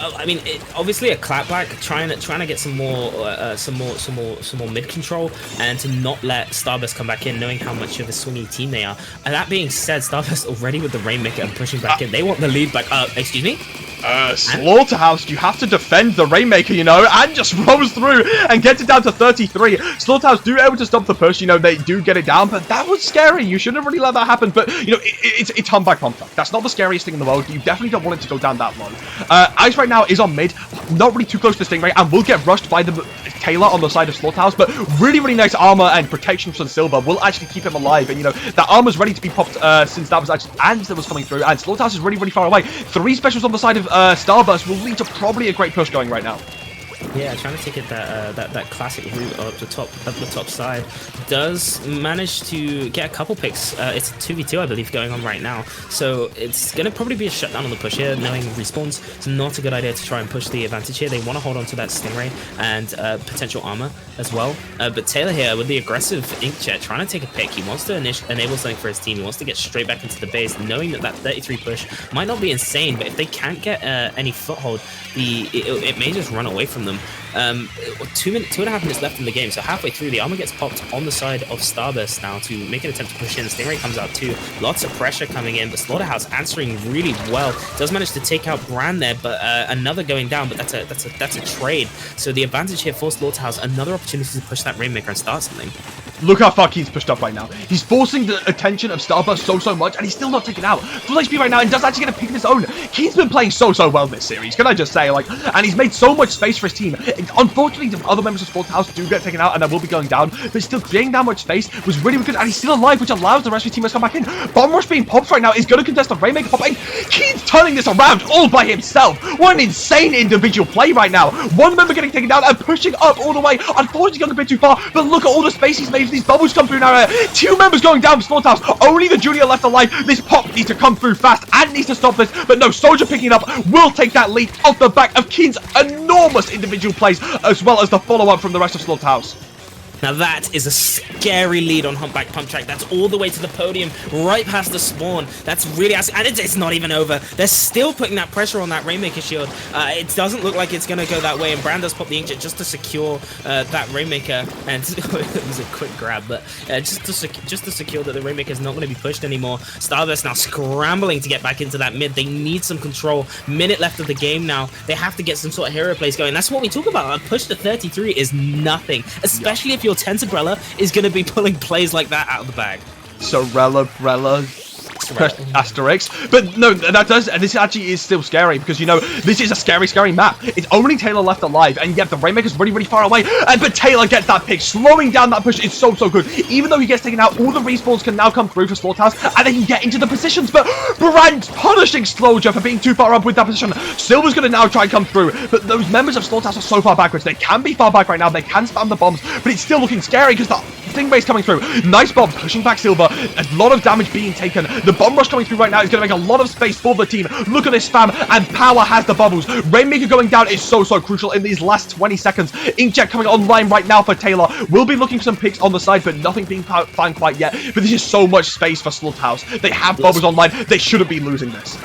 I mean, obviously a clapback, trying to get some more mid control and to not let Starburst come back in, knowing how much of a swingy team they are. And that being said, Starburst already with the Rainmaker and pushing back in. They want the lead back. Excuse me. Slaughterhouse, you have to defend the Rainmaker, you know, and just rolls through and gets it down to 33. Slaughterhouse do able to stop the push, you know, they do get it down, but that was scary. You shouldn't really let that happen, but, you know, it's Humpback. That's not the scariest thing in the world. You definitely don't want it to go down that low. Ice right now is on mid, not really too close to Stingray, and will get rushed by the Taylor on the side of Slaughterhouse, but really nice armor and protection from Silver will actually keep him alive, and, you know, that armor's ready to be popped since that was actually Ants that was coming through, and Slaughterhouse is really far away. 3 specials on the side of Starburst will lead to probably a great push going right now. Yeah, trying to take it that classic route up the top side. Does manage to get a couple picks. It's a 2v2, I believe, going on right now. So it's gonna probably be a shutdown on the push here, knowing respawns. It's not a good idea to try and push the advantage here. They want to hold on to that Stingray and potential armor as well. But Taylor here with the aggressive Inkjet trying to take a pick. He wants to enable something for his team. He wants to get straight back into the base, knowing that 33 push might not be insane, but if they can't get any foothold, it may just run away from them. 2.5 minutes left in the game, so halfway through, the armor gets popped on the side of Starburst now to make an attempt to push in. Stingray comes out too. Lots of pressure coming in, but Slaughterhouse answering really well. Does manage to take out Brand there, but another going down, but that's a trade. So the advantage here for Slaughterhouse, another opportunity to push that Rainmaker and start something. Look how far Keen's pushed up right now. He's forcing the attention of Starburst so much, and he's still not taken out. Full HP right now, and does actually get a pick of his own. Keen's been playing so well this series, can I just say, like, and he's made so much space for his team. Unfortunately, the other members of Slaughterhouse do get taken out, and they will be going down, but still creating that much space was really good, and he's still alive, which allows the rest of his team to come back in. Bomb Rush being popped right now is going to contest the Rainmaker popping. Keen's turning this around all by himself. What an insane individual play right now. One member getting taken down and pushing up all the way. Unfortunately, going a bit too far, but look at all the space he's made for these bubbles come through now. Two members going down for Slaughterhouse. Only the Junior left alive. This pop needs to come through fast and needs to stop this, but no, Soldier picking it up will take that lead off the back of Keen's enormous individual plays, as well as the follow-up from the rest of Slaughterhouse. Now that is a scary lead on Humpback Pump Track. That's all the way to the podium, right past the spawn. That's really, and it's not even over. They're still putting that pressure on that Rainmaker shield. It doesn't look like it's going to go that way, and Brand does pop the Inkjet just to secure that Rainmaker, and it was a quick grab, but just to secure that the Rainmaker is not going to be pushed anymore. Starburst now scrambling to get back into that mid. They need some control. Minute left of the game now. They have to get some sort of hero plays going. That's what we talk about. A push to 33 is nothing, especially if your Tentabrella is going to be pulling plays like that out of the bag. Brella, Asterix. But no, that does, and this actually is still scary, because, you know, this is a scary map. It's only Taylor left alive, and yet the Rainmaker's really far away, but Taylor gets that pick, slowing down that push. It's so good. Even though he gets taken out, all the respawns can now come through for Slaughterhouse, and they can get into the positions, but Brand punishing Slowja for being too far up with that position. Silver's going to now try and come through, but those members of Slaughterhouse are so far backwards. They can be far back right now, they can spam the bombs, but it's still looking scary, because the Stingray's coming through. Nice bomb, pushing back Silver, a lot of damage being taken. The bomb rush coming through right now is going to make a lot of space for the team. Look at this spam, and Power has the bubbles. Rainmaker going down is so crucial in these last 20 seconds. Inkjet coming online right now for Taylor. We'll be looking for some picks on the side, but nothing being found quite yet. But this is so much space for Slaughterhouse. They have bubbles online. They shouldn't be losing this.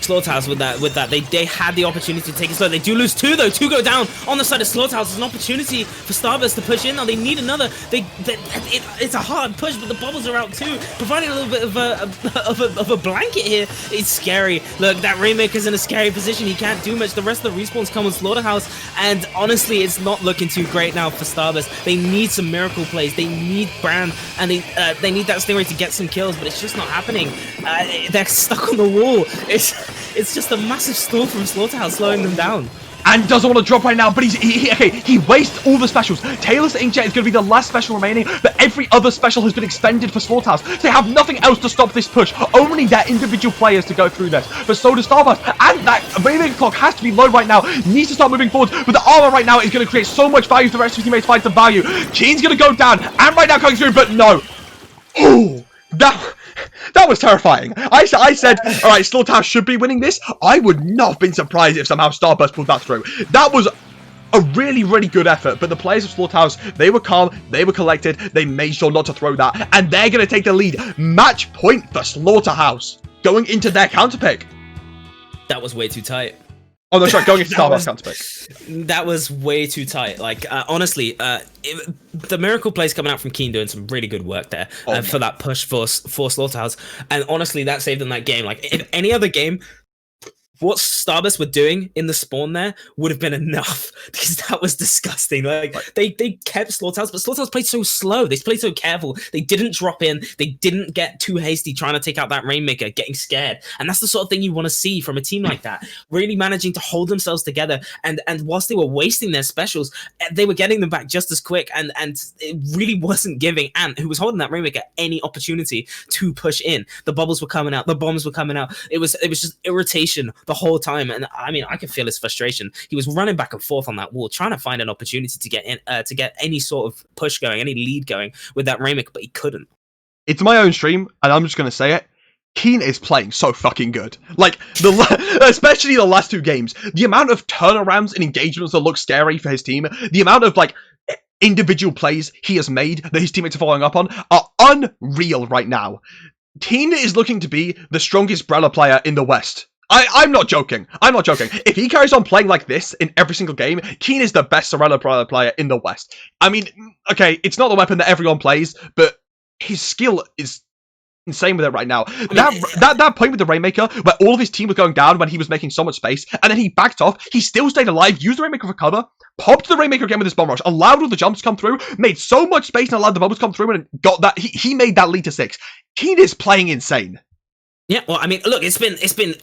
Slaughterhouse with that. They had the opportunity to take it slow. They do lose two, though. Two go down on the side of Slaughterhouse. There's an opportunity for Starburst to push in. Now they need another. It's a hard push, but the bubbles are out too, providing a little bit of a blanket here. It's scary. Look, that Rainmaker's in a scary position. He can't do much. The rest of the respawns come on Slaughterhouse, and honestly, it's not looking too great now for Starburst. They need some miracle plays. They need Brand, and they need that Stingray to get some kills, but it's just not happening. They're stuck on the wall. It's just a massive stall from Slaughterhouse slowing them down. And doesn't want to drop right now, but he wastes all the specials. Taylor's Inkjet is going to be the last special remaining, but every other special has been expended for Slaughterhouse. They have nothing else to stop this push, only their individual players to go through this. But so does Starburst, and that Rainmaker clock has to be low right now, needs to start moving forward, but the armor right now is going to create so much value for the rest of his teammates find some value. Keen's going to go down, and right now coming through, but no. Oh, that was terrifying. I said, all right, Slaughterhouse should be winning this. I would not have been surprised if somehow Starburst pulled that through. That was a really good effort, but the players of Slaughterhouse, they were calm, they were collected, they made sure not to throw that, and they're going to take the lead. Match point for Slaughterhouse, going into their counter pick. That was way too tight. Oh, that's right, going into Starburst counter pick. That was way too tight. Like, honestly, the miracle plays coming out from Keen doing some really good work there for that push for Slaughterhouse. And honestly, that saved them that game. Like, if any other game, what Starburst were doing in the spawn there would have been enough, because that was disgusting. Like, they kept Slaughterhouse, but Slaughterhouse played so slow. They played so careful. They didn't drop in. They didn't get too hasty trying to take out that Rainmaker, getting scared. And that's the sort of thing you want to see from a team like that, really managing to hold themselves together. And whilst they were wasting their specials, they were getting them back just as quick. And it really wasn't giving Ant, who was holding that Rainmaker, any opportunity to push in. The bubbles were coming out. The bombs were coming out. It was just irritation the whole time. And I mean, I could feel his frustration. He was running back and forth on that wall, trying to find an opportunity to get in, to get any sort of push going, any lead going with that Rainmaker, but he couldn't. It's my own stream, and I'm just going to say it. Keen is playing so fucking good. Like, especially the last 2 games. The amount of turnarounds and engagements that look scary for his team, the amount of, like, individual plays he has made that his teammates are following up on are unreal right now. Keen is looking to be the strongest Brella player in the West. I'm not joking. I'm not joking. If he carries on playing like this in every single game, Keen is the best Sorella player in the West. I mean, okay, it's not the weapon that everyone plays, but his skill is insane with it right now. That point with the Rainmaker, where all of his team was going down when he was making so much space, and then he backed off, he still stayed alive, used the Rainmaker for cover, popped the Rainmaker again with his bomb rush, allowed all the jumps to come through, made so much space and allowed the bubbles to come through, and got that. He made that lead to 6. Keen is playing insane. Yeah, well, I mean, look, it's been.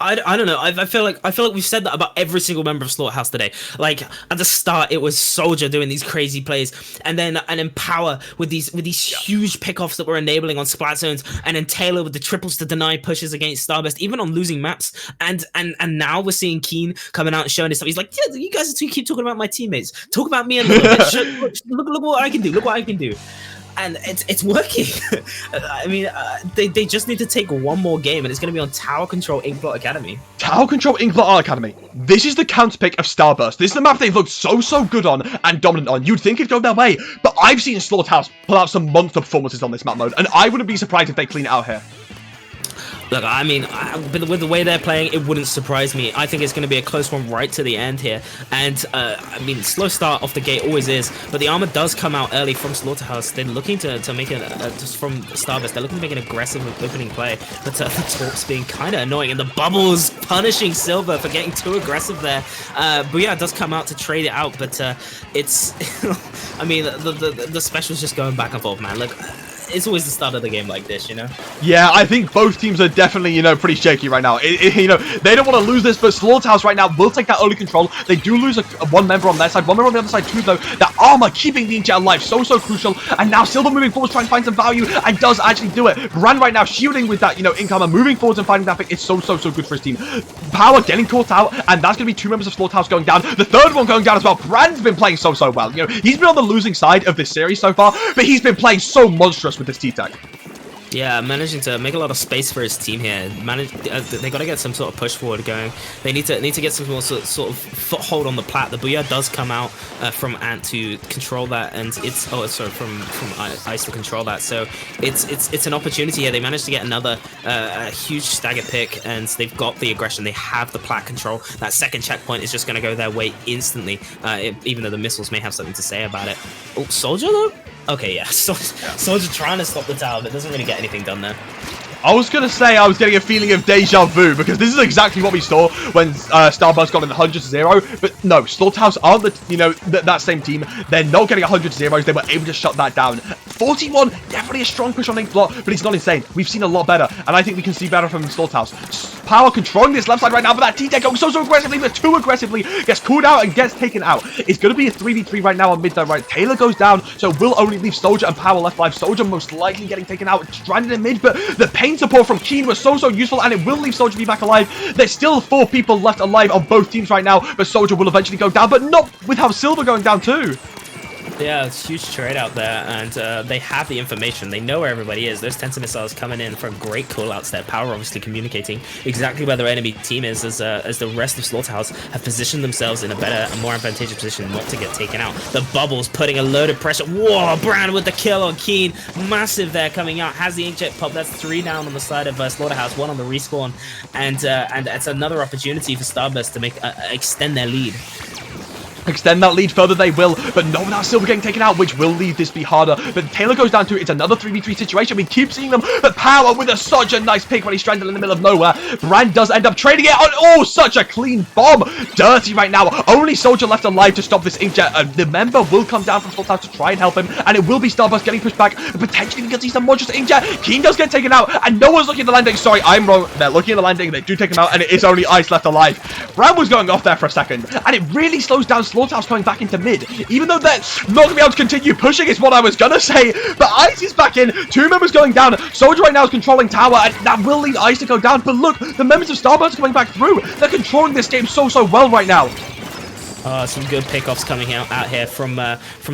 I don't know. I feel like we've said that about every single member of Slaughterhouse today. Like at the start, it was Soldier doing these crazy plays, and then Power with these huge pickoffs that were enabling on splat zones, and then Taylor with the triples to deny pushes against Starburst, even on losing maps. And now we're seeing Keen coming out and showing his stuff. He's like, yeah, you guys keep talking about my teammates. Talk about me a little bit. Look what I can do. Look what I can do. And it's working. I mean, they just need to take one more game, and it's going to be on Tower Control Inkblot Academy. Tower Control Inkblot Art Academy. This is the counter pick of Starburst. This is the map they've looked so good on and dominant on. You'd think it'd go their way, but I've seen Slaughterhouse pull out some monster performances on this map mode, and I wouldn't be surprised if they clean it out here. Look, I mean, with the way they're playing, it wouldn't surprise me. I think it's going to be a close one right to the end here. And, I mean, slow start off the gate always is, but the armor does come out early from Slaughterhouse. They're looking to make it, just from Starburst, they're looking to make an aggressive opening play, but the torps being kind of annoying, and the bubbles punishing Silver for getting too aggressive there. But yeah, it does come out to trade it out, but it's, I mean, the special's just going back and forth, man. Look, it's always the start of the game like this, you know? Yeah, I think both teams are definitely, you know, pretty shaky right now. You know, they don't want to lose this, but Slaughterhouse right now will take that early control. They do lose one member on their side, one member on the other side too, though. That armor keeping Neenjaaa alive, so crucial. And now Silver moving forward, trying to find some value, and does actually do it. Brand right now shielding with that, you know, income, moving forwards and finding that pick. It's so good for his team. Power getting caught out, and that's going to be 2 members of Slaughterhouse going down. The third one going down as well. Brand's been playing so well. You know, he's been on the losing side of this series so far, but he's been playing so monstrous with this T-Tech. Yeah, managing to make a lot of space for his team here. They got to get some sort of push forward going. They need to get some more sort of foothold on the plat. The Booyah does come out from Ant to control that, and it's from Ice to control that. So it's an opportunity here. They managed to get another huge stagger pick, and they've got the aggression. They have the plat control. That second checkpoint is just going to go their way instantly, even though the missiles may have something to say about it. Oh, Soldier though. Okay, yeah. Soldier trying to stop the tower, but doesn't really get anything done there. I was going to say I was getting a feeling of deja vu, because this is exactly what we saw when Starburst got in the 100-0, but no, Slaughterhouse aren't that same team. They're not getting 100-0s. They were able to shut that down. 41, definitely a strong push on Inkblot, but it's not insane. We've seen a lot better, and I think we can see better from Slaughterhouse. Power controlling this left side right now, but that T-Tech going so aggressively, but too aggressively, gets cooled out and gets taken out. It's going to be a 3v3 right now on mid though, right? Taylor goes down, so we'll only leave Soldier and Power left alive. Soldier most likely getting taken out, stranded in mid, but the pain support from Keen was so useful, and it will leave Soldier be back alive. There's still 4 people left alive on both teams right now, but Soldier will eventually go down, but not with how Silver going down too. Yeah, it's a huge trade out there, and they have the information. They know where everybody is. Those Tensor missiles coming in for great callouts there. Power obviously communicating exactly where their enemy team is, as the rest of Slaughterhouse have positioned themselves in a better and more advantageous position not to get taken out. The bubbles putting a load of pressure. Whoa, Brand with the kill on Keen. Massive there coming out. Has the inkjet pop. That's 3 down on the side of Slaughterhouse, 1 on the respawn, and it's another opportunity for Starburst to make extend their lead. Extend that lead further they will, but not without Silver getting taken out, which will leave this be harder. But Taylor goes down to it's another 3v3 situation. We keep seeing them, but Power with such a nice pick when he's stranded in the middle of nowhere. Brand does end up trading it on, oh, such a clean bomb. Dirty right now. Only Soldier left alive to stop this inkjet. The member will come down from Slaughterhouse to try and help him, and it will be Starburst getting pushed back. Potentially we can see some monstrous inkjet. Keen does get taken out, and no one's looking at the landing. Sorry, I'm wrong. They're looking at the landing. They do take him out, and it is only Ice left alive. Brand was going off there for a second, and it really slows down Slaughterhouse coming back into mid. Even though they're not going to be able to continue pushing is what I was going to say. But Ice is back in. 2 members going down. Soldier right now is controlling tower, and that will lead Ice to go down. But look, the members of Starburst are coming back through. They're controlling this game so well right now. Some good pickoffs coming out here from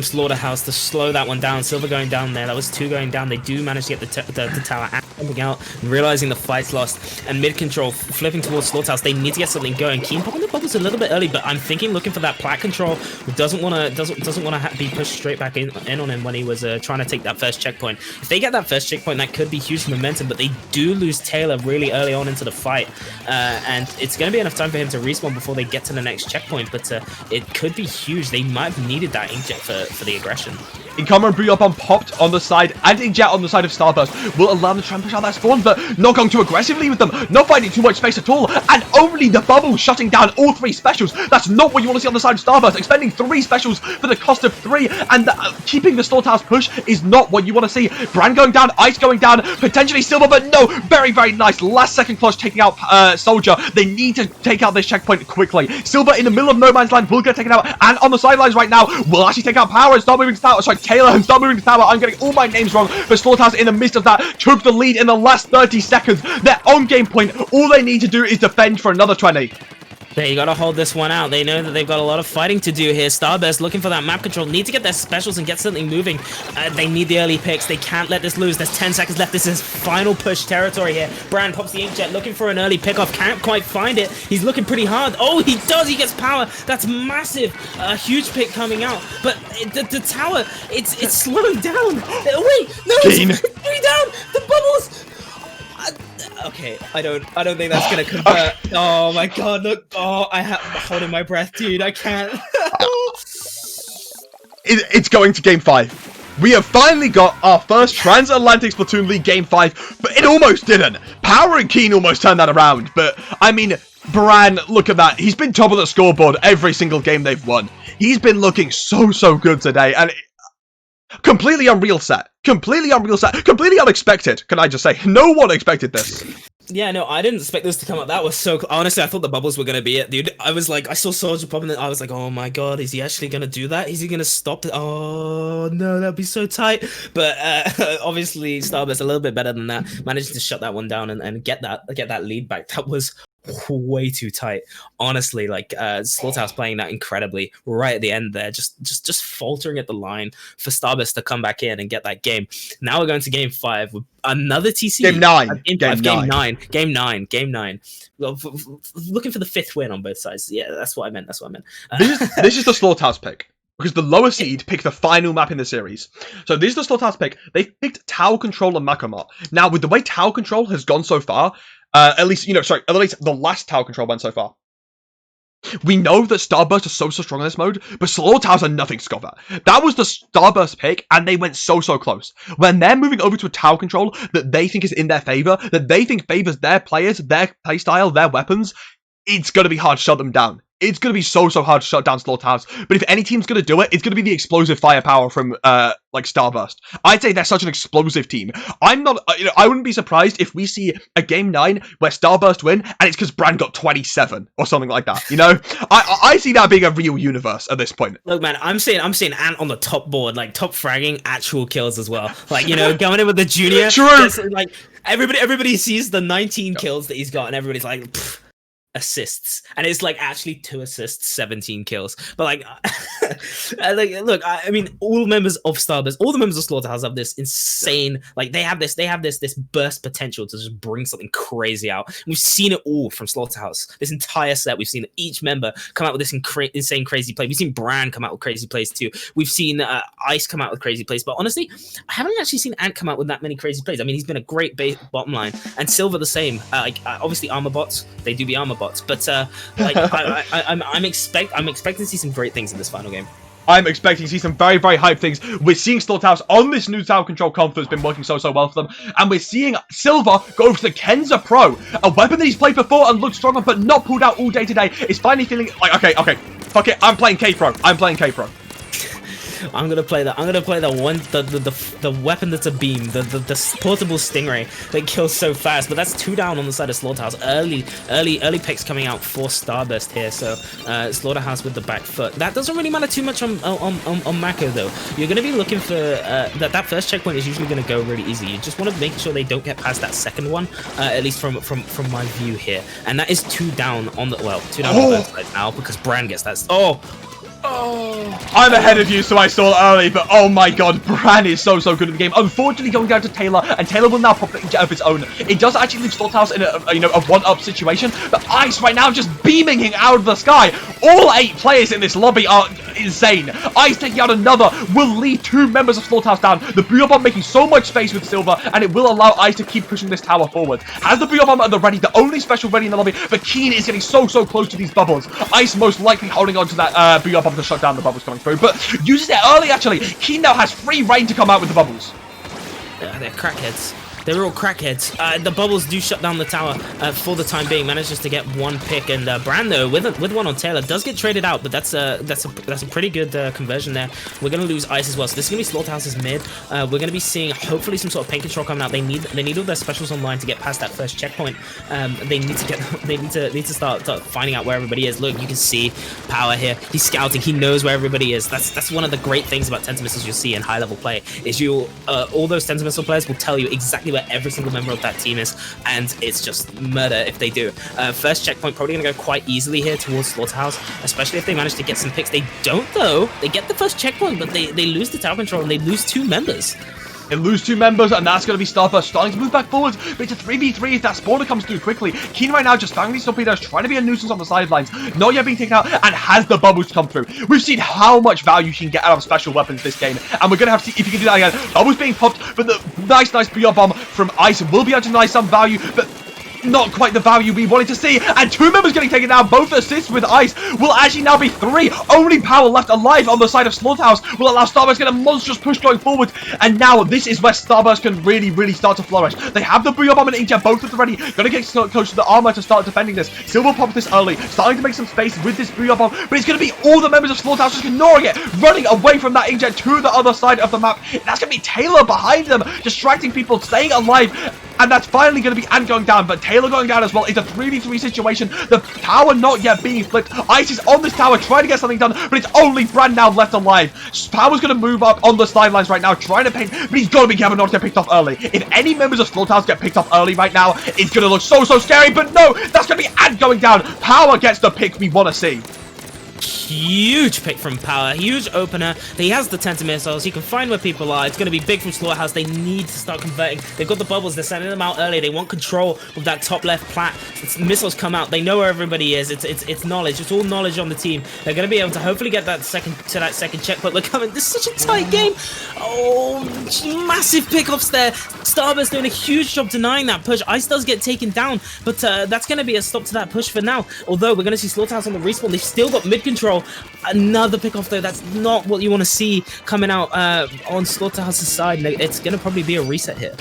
Slaughterhouse to slow that one down. Silver going down there. That was 2 going down. They do manage to get the tower coming out, realizing the fight's lost, and mid control flipping towards Slaughterhouse. They need to get something going. Keen popping the bubbles a little bit early, but I'm thinking looking for that plat control. Doesn't want to be pushed straight back in on him when he was trying to take that first checkpoint. If they get that first checkpoint, that could be huge momentum. But they do lose Taylor really early on into the fight, and it's going to be enough time for him to respawn before they get to the next checkpoint. But it could be huge. They might have needed that inkjet for the aggression. Incoming and Booyop on popped on the side, and Neenjaaa on the side of Starburst will allow them to try and push out that spawn, but not going too aggressively with them, not finding too much space at all, and only the bubble shutting down all 3 specials. That's not what you want to see on the side of Starburst. Expending 3 specials for the cost of 3, and keeping the Slaughterhouse push is not what you want to see. Brand going down, Ice going down, potentially Silver, but no, very nice last second clutch taking out Soldier. They need to take out this checkpoint quickly. Silver in the middle of no man's land will get taken out, and on the sidelines right now will actually take out Power and start moving to tower. Sorry, Taylor and start moving to tower. I'm getting all my names wrong, but Slaughterhouse in the midst of that took the lead in the last 30 seconds. They're on game point. All they need to do is defend for another 20. They gotta hold this one out. They know that they've got a lot of fighting to do here. Starburst looking for that map control. Need to get their specials and get something moving. They need the early picks. They can't let this lose. There's 10 seconds left. This is final push territory here. Brand pops the inkjet looking for an early pickoff. Can't quite find it. He's looking pretty hard. Oh, he does. He gets power. That's massive. A huge pick coming out. But the tower, it's slowing down. Wait, no, it's three down. The bubbles. Okay, I don't think that's gonna convert. Oh my god, look. Oh, I'm holding my breath, dude. I can't. It's going to game 5. We have finally got our first Transatlantic Splatoon League game 5, but it almost didn't. Power and Keen almost turned that around, but I mean, Bran, look at that. He's been top of the scoreboard every single game they've won. He's been looking so good today, and completely unreal set. Completely unexpected, can I just say. No one expected this. Yeah, no, I didn't expect this to come up. That was so... Honestly, I thought the bubbles were going to be it, dude. I was like, I saw Soldier popping it. I was like, oh my god, is he actually going to do that? Is he going to stop it? Oh, no, that'd be so tight. But obviously, Starburst a little bit better than that. Managed to shut that one down and get that lead back. That was way too tight. Honestly, like Slaughterhouse playing that incredibly right at the end there, just faltering at the line for Starburst to come back in and get that game. Now we're going to game 5 with another TC. Game 9. Game 9. Well, looking for the 5th win on both sides. Yeah, that's what I meant. This is the Slaughterhouse pick. Because the lower seed picked the final map in the series. So this is the Slaughterhouse pick. They've picked Tower Control and MakoMart. Now, with the way Tower Control has gone so far, at least the last Tower Control went so far, we know that Starburst is so strong in this mode, but Slaughterhouse are nothing to scoff at. That was the Starburst pick, and they went so close. When they're moving over to a Tower Control that they think is in their favor, that they think favors their players, their playstyle, their weapons, it's going to be hard to shut them down. It's going to be so hard to shut down Slaughterhouse. But if any team's going to do it, it's going to be the explosive firepower from, like, Starburst. I'd say they're such an explosive team. I wouldn't be surprised if we see a Game 9 where Starburst win, and it's because Brand got 27, or something like that, you know? I see that being a real universe at this point. Look, man, I'm seeing Ant on the top board, like, top fragging actual kills as well. Like, you know, going in with the junior. True! Like, everybody sees the 19 kills that he's got, and everybody's like, pfft. Assists, and it's like actually 2 assists, 17 kills. But like, look, I mean, all members of Starburst, all the members of Slaughterhouse have this insane, like they have this burst potential to just bring something crazy out. And we've seen it all from Slaughterhouse. This entire set, we've seen each member come out with this insane crazy play. We've seen Brand come out with crazy plays too. We've seen Ice come out with crazy plays. But honestly, I haven't actually seen Ant come out with that many crazy plays. I mean, he's been a great bottom line, and Silver the same. Obviously armor bots, they do be armor bots. But like I'm expecting to see some great things in this final game. I'm expecting to see some very hype things. We're seeing Slaughterhouse on this new Tower Control comp that's been working so well for them. And we're seeing Silver go over to the Kenza Pro, a weapon that he's played before and looked stronger, but not pulled out all day today. Is finally feeling like, okay, fuck it, I'm playing K-Pro. I'm gonna play the weapon that's a beam, the portable stingray that kills so fast. But that's 2 down on the side of Slaughterhouse. Early picks coming out for Starburst here. So Slaughterhouse with the back foot. That doesn't really matter too much on Mako though. You're gonna be looking for that first checkpoint is usually gonna go really easy. You just want to make sure they don't get past that second one, at least from my view here. And that is 2 down on the 2 down on both sides now because Bran gets that. I'm ahead of you, so I saw it early, but oh my god, Bran is so good in the game. Unfortunately, going down to Taylor, and Taylor will now pop the inkjet of his own. It does actually leave Slaughterhouse in a one-up situation, but Ice right now just beaming him out of the sky. All 8 players in this lobby are insane. Ice taking out another will leave 2 members of Slaughterhouse down. The Booyah Bomb making so much space with Silver, and it will allow Ice to keep pushing this tower forward. Has the Booyah Bomb at the ready, the only special ready in the lobby, but Keen is getting so close to these bubbles. Ice most likely holding on to that Booyah Bomb to shut down the bubbles coming through, but uses it early actually. Keen now has free reign to come out with the bubbles. Yeah, they're crackheads. They're all crackheads. The bubbles do shut down the tower for the time being. Manages to get 1 pick, and Brando with one on Taylor does get traded out, but that's a pretty good conversion there. We're gonna lose Ice as well, so this is gonna be Slaughterhouse's mid. We're gonna be seeing hopefully some sort of paint control coming out. They need all their specials online to get past that first checkpoint. They need to start finding out where everybody is. Look, you can see Power here. He's scouting. He knows where everybody is. That's one of the great things about Tentamissiles you'll see in high level play is all those Tentamissile players will tell you exactly where every single member of that team is, and it's just murder if they do. First checkpoint probably gonna go quite easily here towards Slaughterhouse, especially if they manage to get some picks. They don't though. They get the first checkpoint, but they lose the tower control and they lose 2 members. They lose 2 members, and that's going to be Starburst starting to move back forwards, but it's a 3v3 if that spawner comes through quickly. Keen right now just banging these torpedoes, trying to be a nuisance on the sidelines, not yet being taken out, and has the bubbles come through. We've seen how much value you can get out of special weapons this game, and we're going to have to see if you can do that again. Bubbles being popped, but the nice Booyah Bomb from Ice will be able to deny some value, but not quite the value we wanted to see, and 2 members getting taken down. Both assists with Ice will actually now be 3. Only Power left alive on the side of Slaughterhouse will allow Starburst to get a monstrous push going forward, and now this is where Starburst can really start to flourish. They have the Booyah Bomb and Inkjet both at the ready, gonna get close to the armor to start defending this. Silver popped this early, starting to make some space with this Booyah Bomb, but it's gonna be all the members of Slaughterhouse just ignoring it, running away from that Inkjet to the other side of the map. That's gonna be Taylor behind them, distracting people, staying alive, and that's finally going to be Ant going down, but Taylor going down as well. It's a 3v3 situation. The tower not yet being flipped. Ice is on this tower trying to get something done, but it's only Brand now left alive. Power's going to move up on the sidelines right now, trying to paint, but he's got to be careful not to get picked off early. If any members of Slaughterhouse get picked off early right now, it's going to look so scary, but no, that's going to be Ant going down. Power gets the pick we want to see. Huge pick from Power, huge opener. He has the Tentamissiles. He can find where people are. It's going to be big from Slaughterhouse. They need to start converting. They've got the bubbles. They're sending them out early. They want control of that top left plat. Missiles come out. They know where everybody is. It's knowledge. It's all knowledge on the team. They're going to be able to hopefully get that second check. But look, this is such a tight game. Oh, massive pickoffs there. Starburst doing a huge job denying that push. Ice does get taken down, but that's going to be a stop to that push for now. Although we're going to see Slaughterhouse on the respawn. They've still got mid control. Another pick off though. That's not what you want to see coming out on Slaughterhouse's side. It's going to probably be a reset here.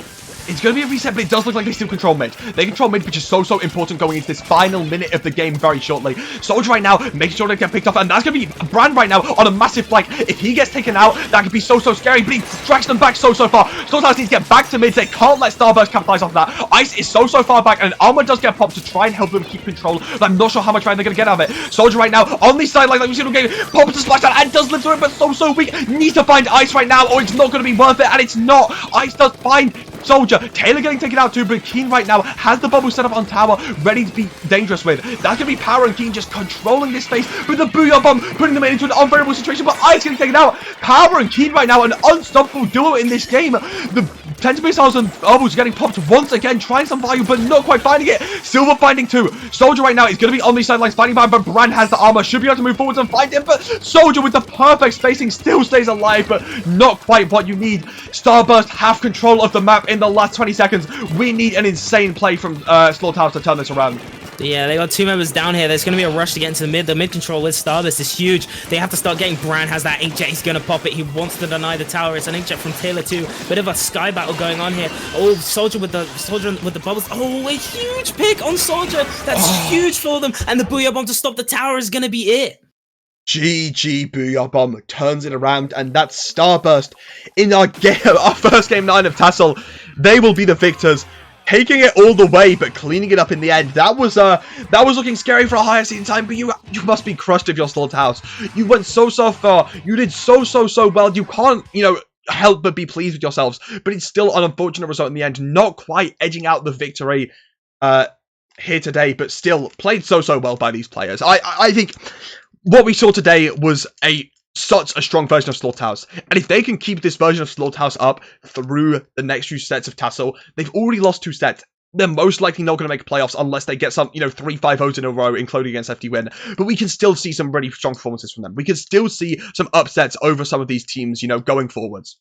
It's going to be a reset, but it does look like they still control mid. They control mid, which is so important going into this final minute of the game very shortly. Soldier right now, making sure they get picked up, and that's going to be Brand right now on a massive flank. If he gets taken out, that could be so scary, but he drags them back so far. Slaughterhouse needs to get back to mid. They can't let Starburst capitalize off that. Ice is so far back, and Armor does get popped to try and help them keep control, but I'm not sure how much value they're going to get out of it. Soldier right now on these sidelines, like we've seen all game, pops to splash down and does live through it, but so weak. Needs to find Ice right now, or it's not going to be worth it, and it's not. Ice does find Soldier. Taylor getting taken out too, but Keen right now has the bubble set up on tower, ready to be dangerous with. That's going to be Power and Keen just controlling this space with the Booyah Bomb, putting them into an unfavorable situation, but Ice getting taken out. Power and Keen right now, an unstoppable duo in this game. The Tentamissiles and bubbles getting popped once again, trying some value, but not quite finding it. Silver finding 2. Soldier right now is going to be on these sidelines fighting by, but Brand has the armor, should be able to move forwards and find him, but Soldier with the perfect spacing still stays alive, but not quite what you need. Starburst have control of the map in the last 20 seconds. We need an insane play from Slaughterhouse to turn this around. Yeah, they got 2 members down here. There's going to be a rush to get into the mid. The mid control with Starburst is huge. They have to start getting. Bran has that Inkjet. He's going to pop it. He wants to deny the tower. It's an Inkjet from Taylor too. Bit of a sky battle going on here. Oh, Soldier with the bubbles. Oh, a huge pick on Soldier. That's huge for them. And the Booyah Bomb to stop the tower is going to be it. GG Booyah Bomb turns it around, and that's Starburst in our first game 9 of TASL. They will be the victors, taking it all the way, but cleaning it up in the end. That was looking scary for a higher seed time, but you must be crushed if you're Slaughterhouse. You went so far. You did so well. You can't, help but be pleased with yourselves, but it's still an unfortunate result in the end. Not quite edging out the victory here today, but still played so well by these players. I think what we saw today was such a strong version of Slaughterhouse, and if they can keep this version of Slaughterhouse up through the next few sets of TASL, they've already lost 2 sets. They're most likely not going to make playoffs unless they get some, 3 5-0s in a row, including against FD Win. But we can still see some really strong performances from them. We can still see some upsets over some of these teams, going forwards.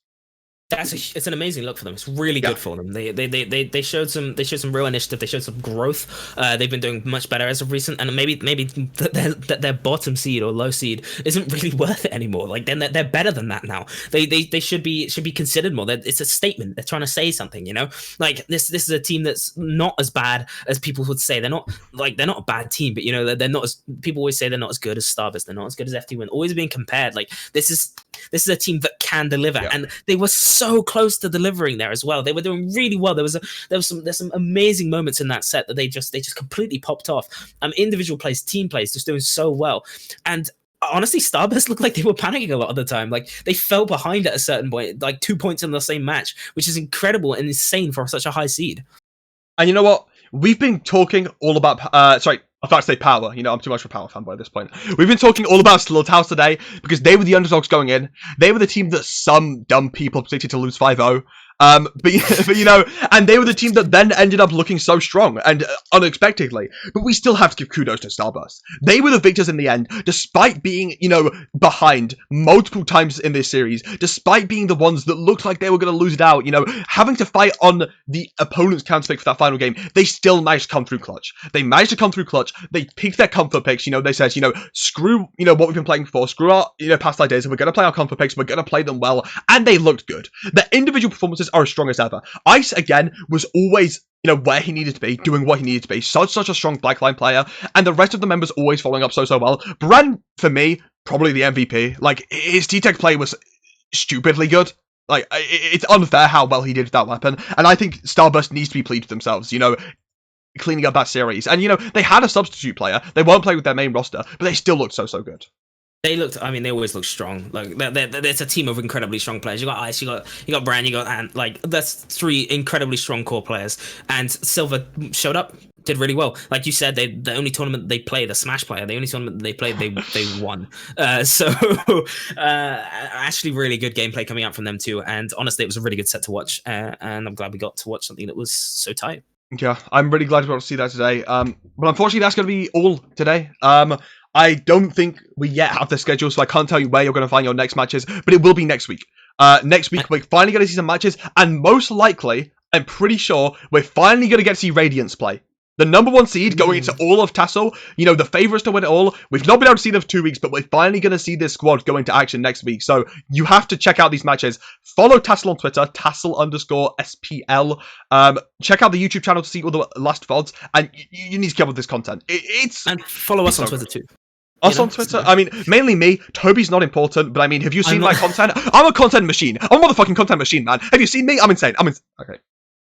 It's an amazing look for them. It's really good for them. They showed some real initiative. They showed some growth. They've been doing much better as of recent, and maybe their bottom seed or low seed isn't really worth it anymore. Like they're better than that now. They should be considered more. It's a statement. They're trying to say something. Like this is a team that's not as bad as people would say. They're not a bad team, but they're not as people always say they're not as good as Starburst. They're not as good as FD Win. Always being compared. Like this is a team that can deliver, and they were so close to delivering there as well. They were doing really well. There's some amazing moments in that set that they just completely popped off. Individual plays, team plays, just doing so well. And honestly, Starburst looked like they were panicking a lot of the time. Like they fell behind at a certain point, like 2 points in the same match, which is incredible and insane for such a high seed. And you know what? We've been talking all about I'm about to say power. I'm too much of a power fanboy at this point. We've been talking all about Slaughterhouse today because they were the underdogs going in. They were the team that some dumb people predicted to lose 5-0. But and they were the team that then ended up looking so strong and unexpectedly. But we still have to give kudos to Starburst. They were the victors in the end, despite being, behind multiple times in this series, despite being the ones that looked like they were going to lose it out, having to fight on the opponent's counter pick for that final game. They still managed to come through clutch. They managed to come through clutch. They picked their comfort picks. They said, screw, what we've been playing before, screw our, past ideas, and we're going to play our comfort picks. We're going to play them well, and they looked good. Their individual performances are as strong as ever. Ice, again, was always, where he needed to be, doing what he needed to be. Such a strong backline player, and the rest of the members always following up so well. Bran, for me, probably the MVP. Like, his T-Tech play was stupidly good. Like, it's unfair how well he did with that weapon, and I think Starburst needs to be pleased with themselves, cleaning up that series. And, they had a substitute player. They won't play with their main roster, but they still looked so good. They always look strong. Like, there's a team of incredibly strong players. You got Ice, you got Bran, you got Ant. Like, that's 3 incredibly strong core players. And Silver showed up, did really well. Like you said, the only tournament they played, the Smash player, the only tournament they played, they won. Actually, really good gameplay coming out from them too. And honestly, it was a really good set to watch. And I'm glad we got to watch something that was so tight. Yeah, I'm really glad we got to see that today. But unfortunately, that's going to be all today. I don't think we yet have the schedule, so I can't tell you where you're going to find your next matches, but it will be next week. Next week, we're finally going to see some matches, and most likely, I'm pretty sure, we're finally going to get to see Radiance play. The number 1 seed going into all of TASL, the favourites to win it all. We've not been able to see them for 2 weeks, but we're finally going to see this squad go into action next week. So you have to check out these matches. Follow TASL on Twitter, TASL_SPL. Check out the YouTube channel to see all the last VODs, and you need to keep up with this content. And follow us on Twitter too. Us on Twitter? I mean, mainly me. Toby's not important, but I mean, have you seen my content? I'm a content machine. I'm a motherfucking content machine, man. Have you seen me? I'm insane. Okay.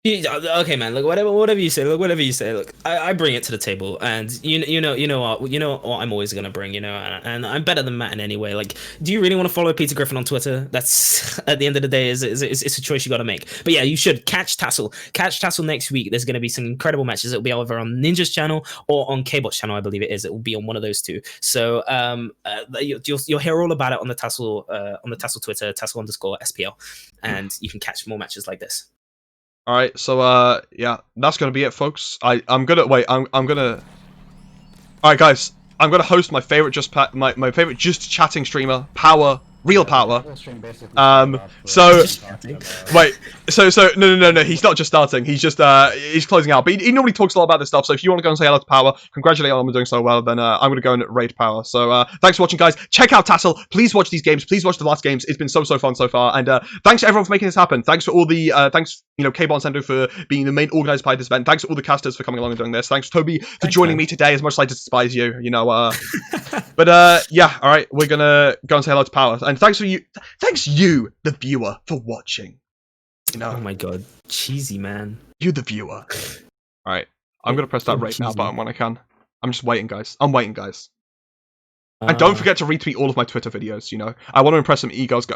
Okay, man. Look, whatever you say. Look, I bring it to the table, and you know what I'm always gonna bring. And I'm better than Matt in any way. Like, do you really want to follow Peter Griffin on Twitter? That's at the end of the day, it's a choice you got to make. But yeah, you should catch TASL. Catch TASL next week. There's gonna be some incredible matches. It'll be either on Ninja's channel or on Kbot's channel, I believe it is. It will be on one of those two. So you'll hear all about it on the TASL Twitter, TASL_SPL, and you can catch more matches like this. All right, so yeah, that's gonna be it, folks. I'm gonna All right, guys, I'm gonna host my favorite my favorite just chatting streamer, Power, real power. He's So just starting. wait, so no, he's not just starting. He's just he's closing out. But he normally talks a lot about this stuff. So if you want to go and say hello to Power, congratulate him on doing so well. Then I'm gonna go and raid Power. So thanks for watching, guys. Check out TASL. Please watch these games. Please watch the last games. It's been so fun so far. And thanks to everyone for making this happen. Thanks for all the thanks Cable and Sendo for being the main organizer behind this event. Thanks to all the casters for coming along and doing this. Thanks Toby for joining me today. As much as I despise you, But yeah, all right, we're gonna go and say hello to Power. And thanks you, the viewer, for watching. Oh my god, cheesy man. You, the viewer. All right, I'm gonna press that rate now button when I can. I'm just waiting, guys. I'm waiting, guys. And don't forget to retweet all of my Twitter videos. I want to impress some egos.